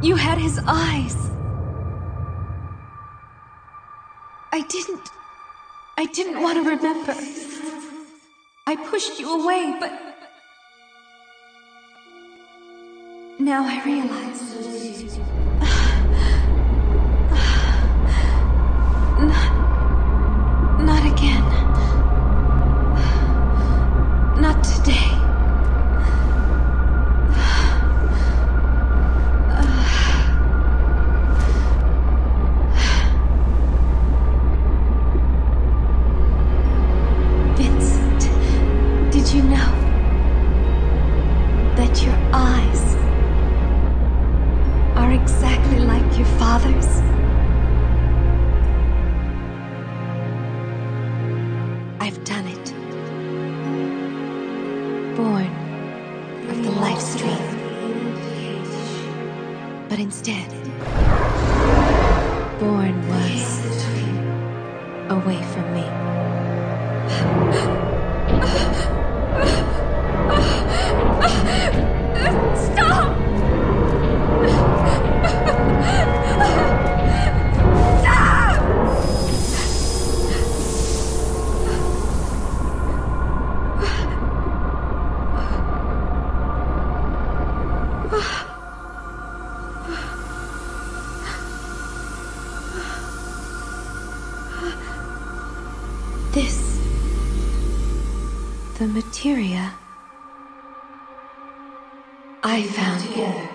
You had his eyes. I didn't want to remember. I pushed you away, but now I realize. Not again. Not today. Did you know that your eyes are exactly like your father's? I've done it. Born of the life stream. But instead, born was away from me. Stop! This, the materia I found together.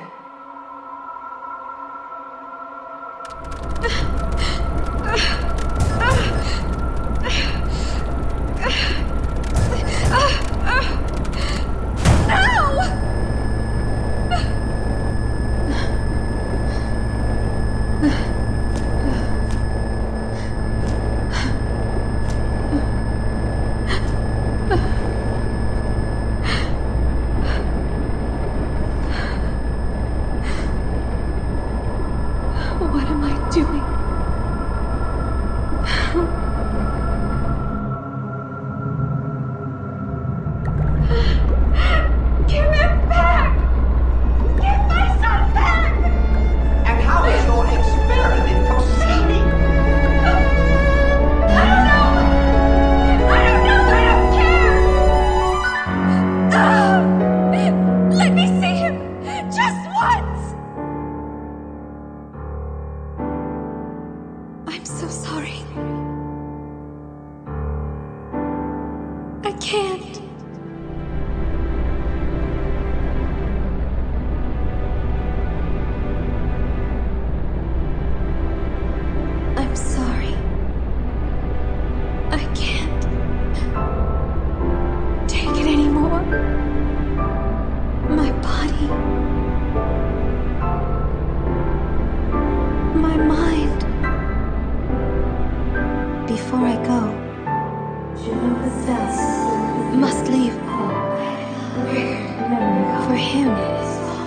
For him.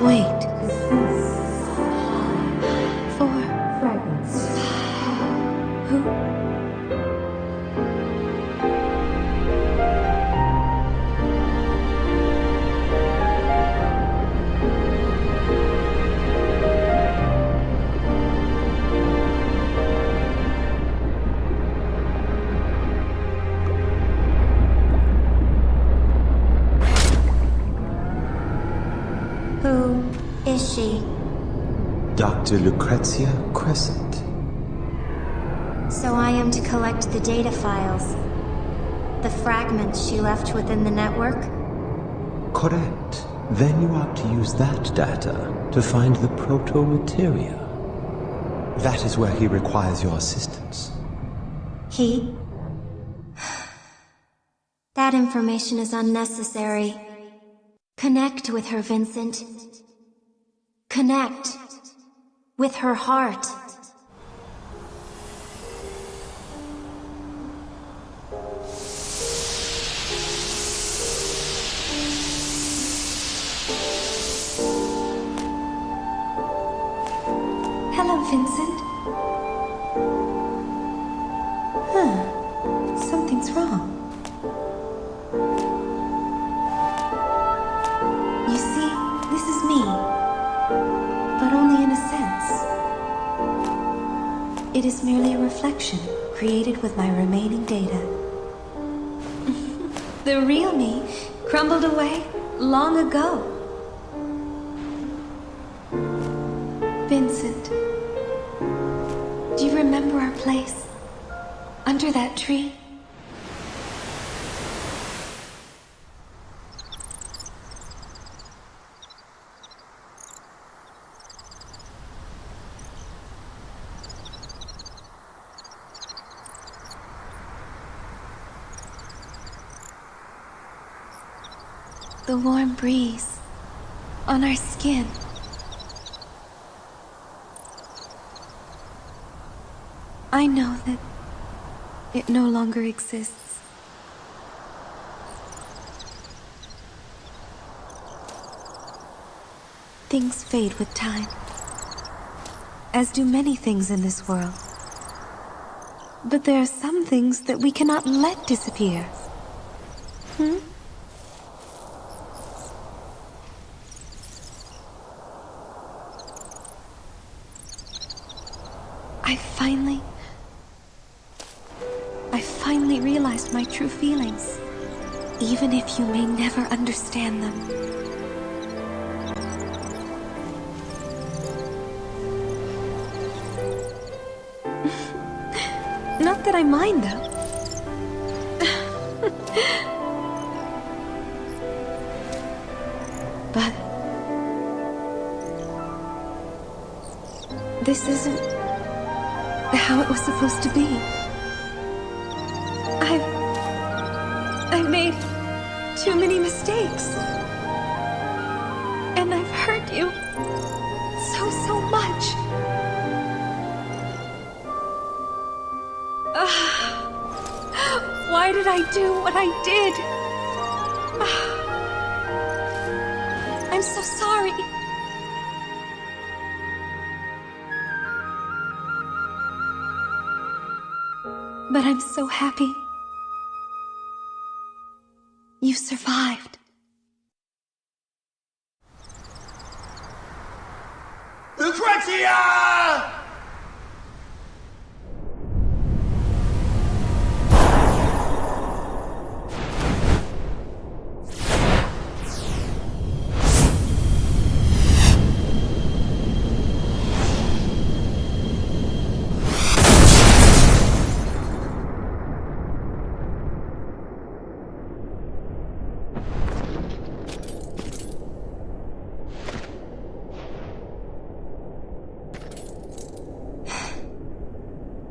Wait. 4 fragments. Who? Who is she? Dr. Lucrezia Crescent. So I am to collect the data files. The fragments she left within the network? Correct. Then you are to use that data to find the proto-materia. That is where he requires your assistance. He? That information is unnecessary. Connect with her, Vincent. Connect with her heart. Hello, Vincent. Something's wrong. You see, this is me. But only in a sense. It is merely a reflection created with my remaining data. The real me crumbled away long ago. Vincent, do you remember our place? Under that tree? The warm breeze on our skin. I know that it no longer exists. Things fade with time, as do many things in this world. But there are some things that we cannot let disappear. I finally realized my true feelings, even if you may never understand them. Not that I mind, though. But this isn't how it was supposed to be. I've made too many mistakes. And I've hurt you so much. Why did I do what I did? I'm so sorry. But I'm so happy. You survived. Lucrezia!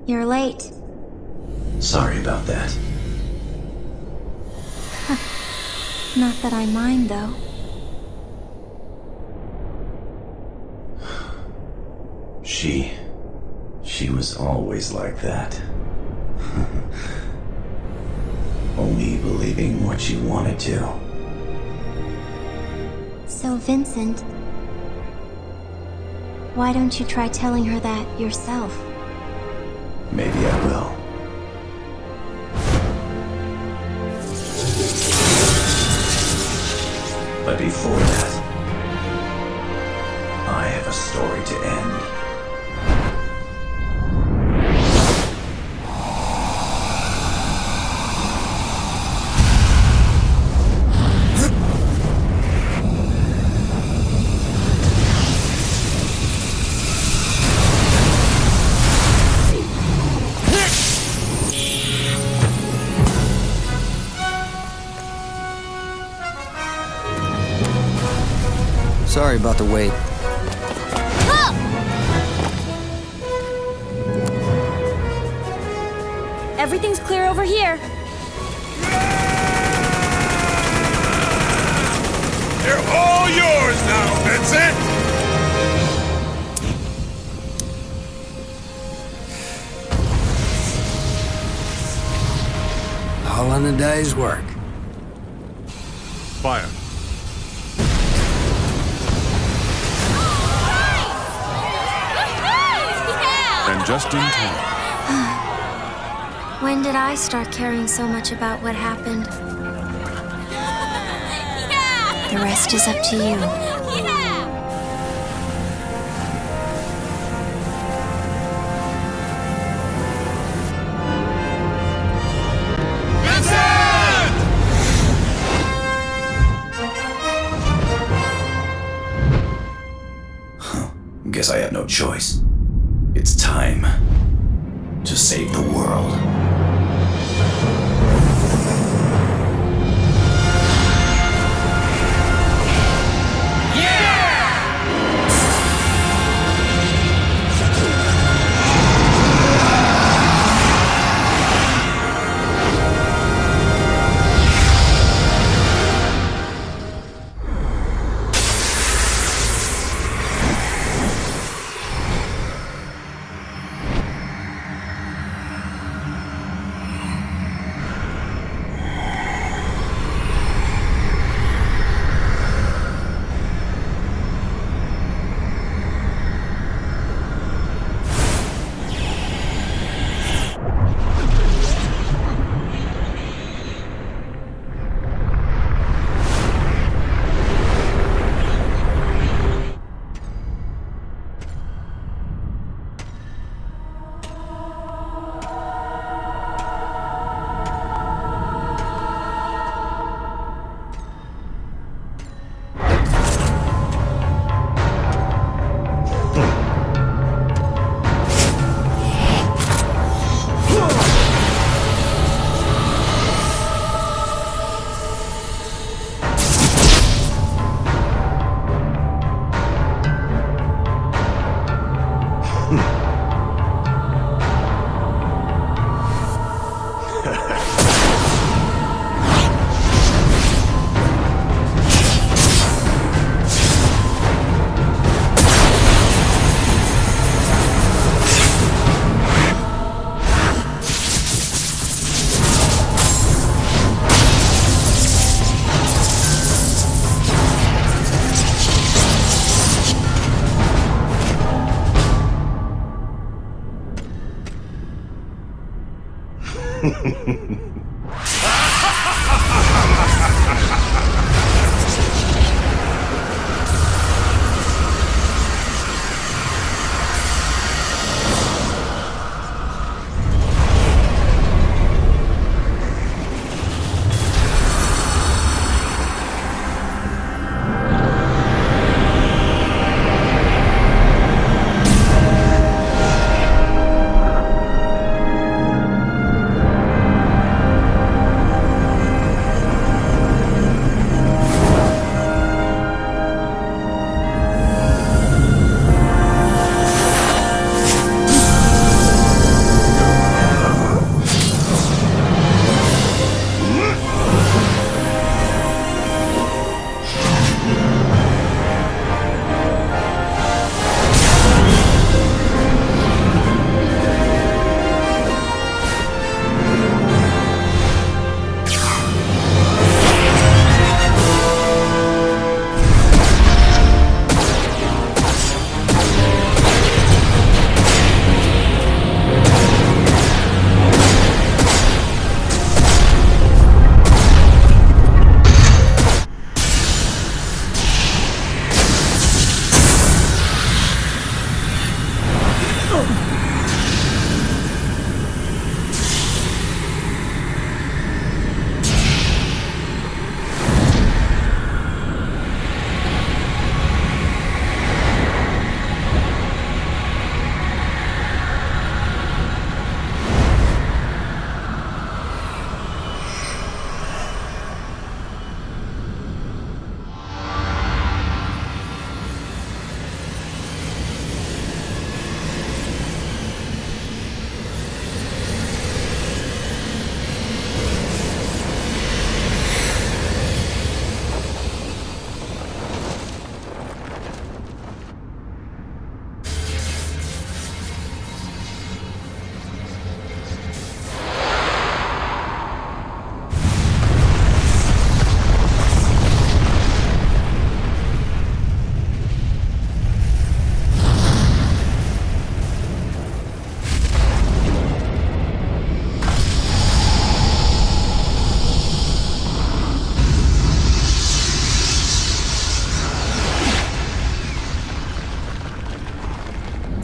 You're late. Sorry about that. Not that I mind, though. She was always like that. Only believing what she wanted to. So So, Vincent, why don't you try telling her that yourself? Maybe I will. But before that, I have a story to end. Sorry about the wait. Everything's clear over here. They're all yours now, Vincent! All in a day's work. Fire. And just in time. When did I start caring so much about what happened? The rest is up to you. Guess I have no choice. It's time to save the world.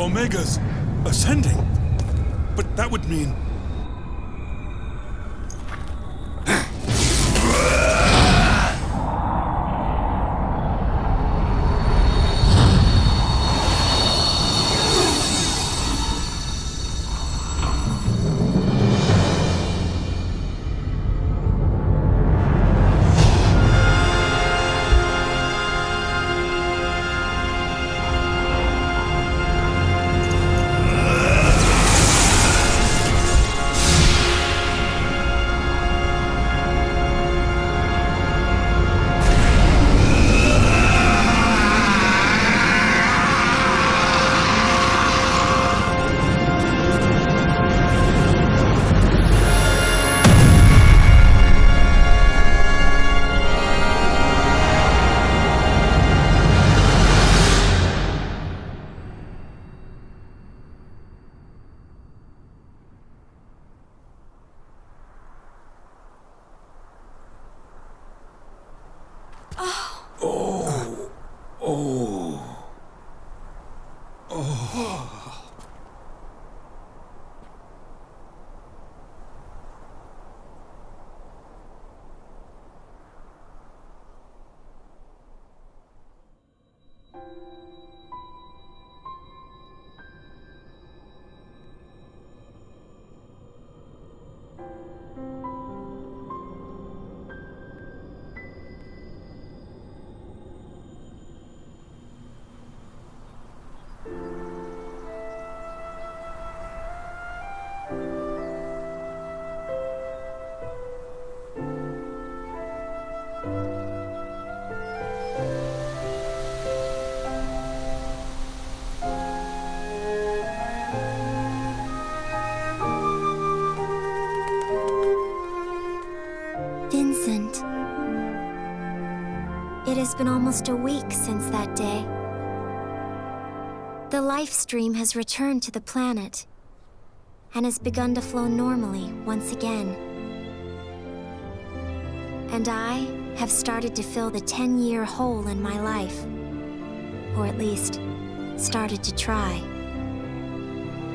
Omega's ascending. But that would mean... Vincent. It has been almost a week since that day. The life stream has returned to the planet and has begun to flow normally once again. And I have started to fill the 10-year hole in my life. Or at least, started to try.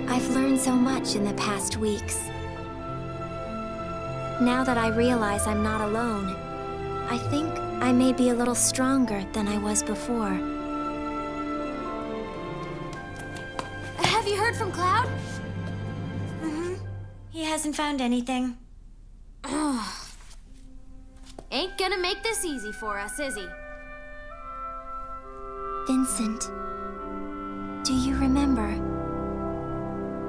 I've learned so much in the past weeks. Now that I realize I'm not alone, I think I may be a little stronger than I was before. Have you heard from Cloud? He hasn't found anything. Ain't gonna make this easy for us, is he? Vincent, do you remember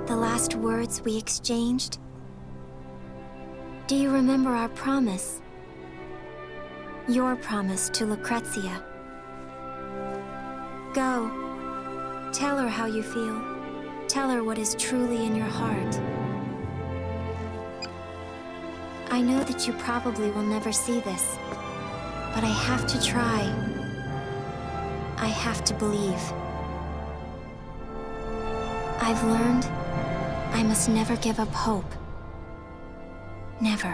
the last words we exchanged? Do you remember our promise? Your promise to Lucrezia. Go. Tell her how you feel. Tell her what is truly in your heart. I know that you probably will never see this, but I have to try. I have to believe. I've learned I must never give up hope. Never.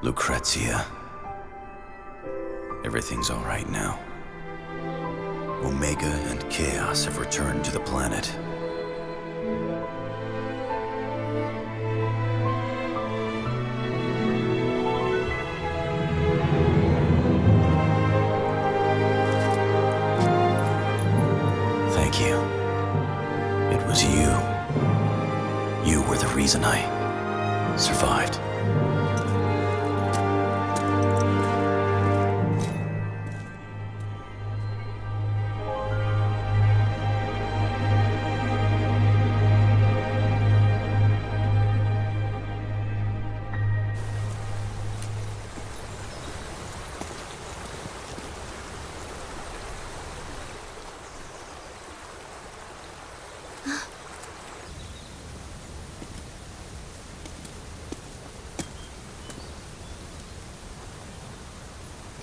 Lucrezia. Everything's all right now. Omega and Chaos have returned to the planet. Thank you. It was you. You were the reason I survived.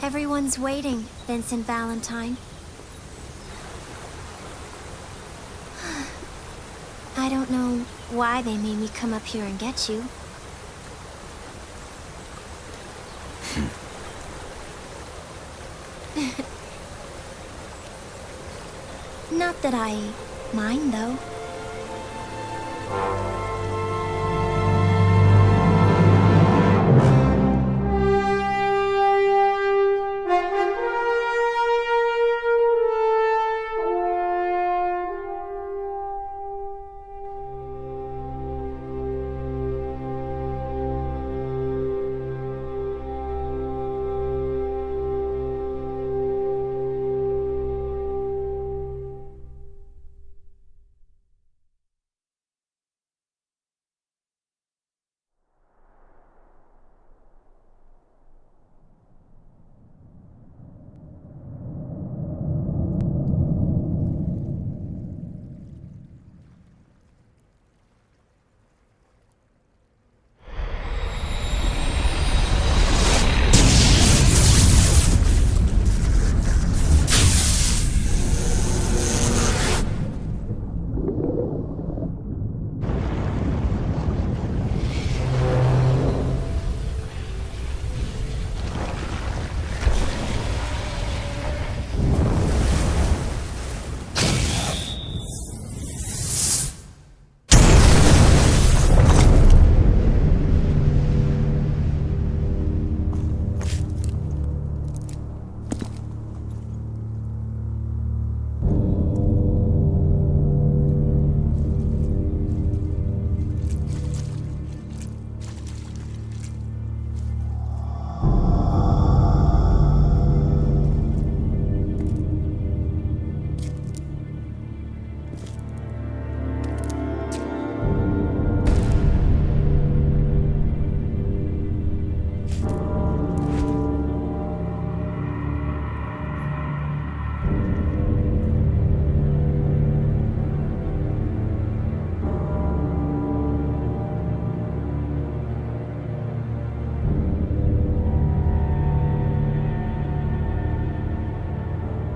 Everyone's waiting, Vincent Valentine. I don't know why they made me come up here and get you. Not that I mind, though.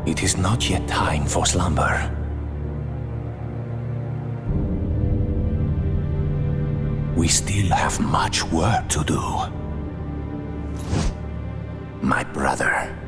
It is not yet time for slumber. We still have much work to do. My brother.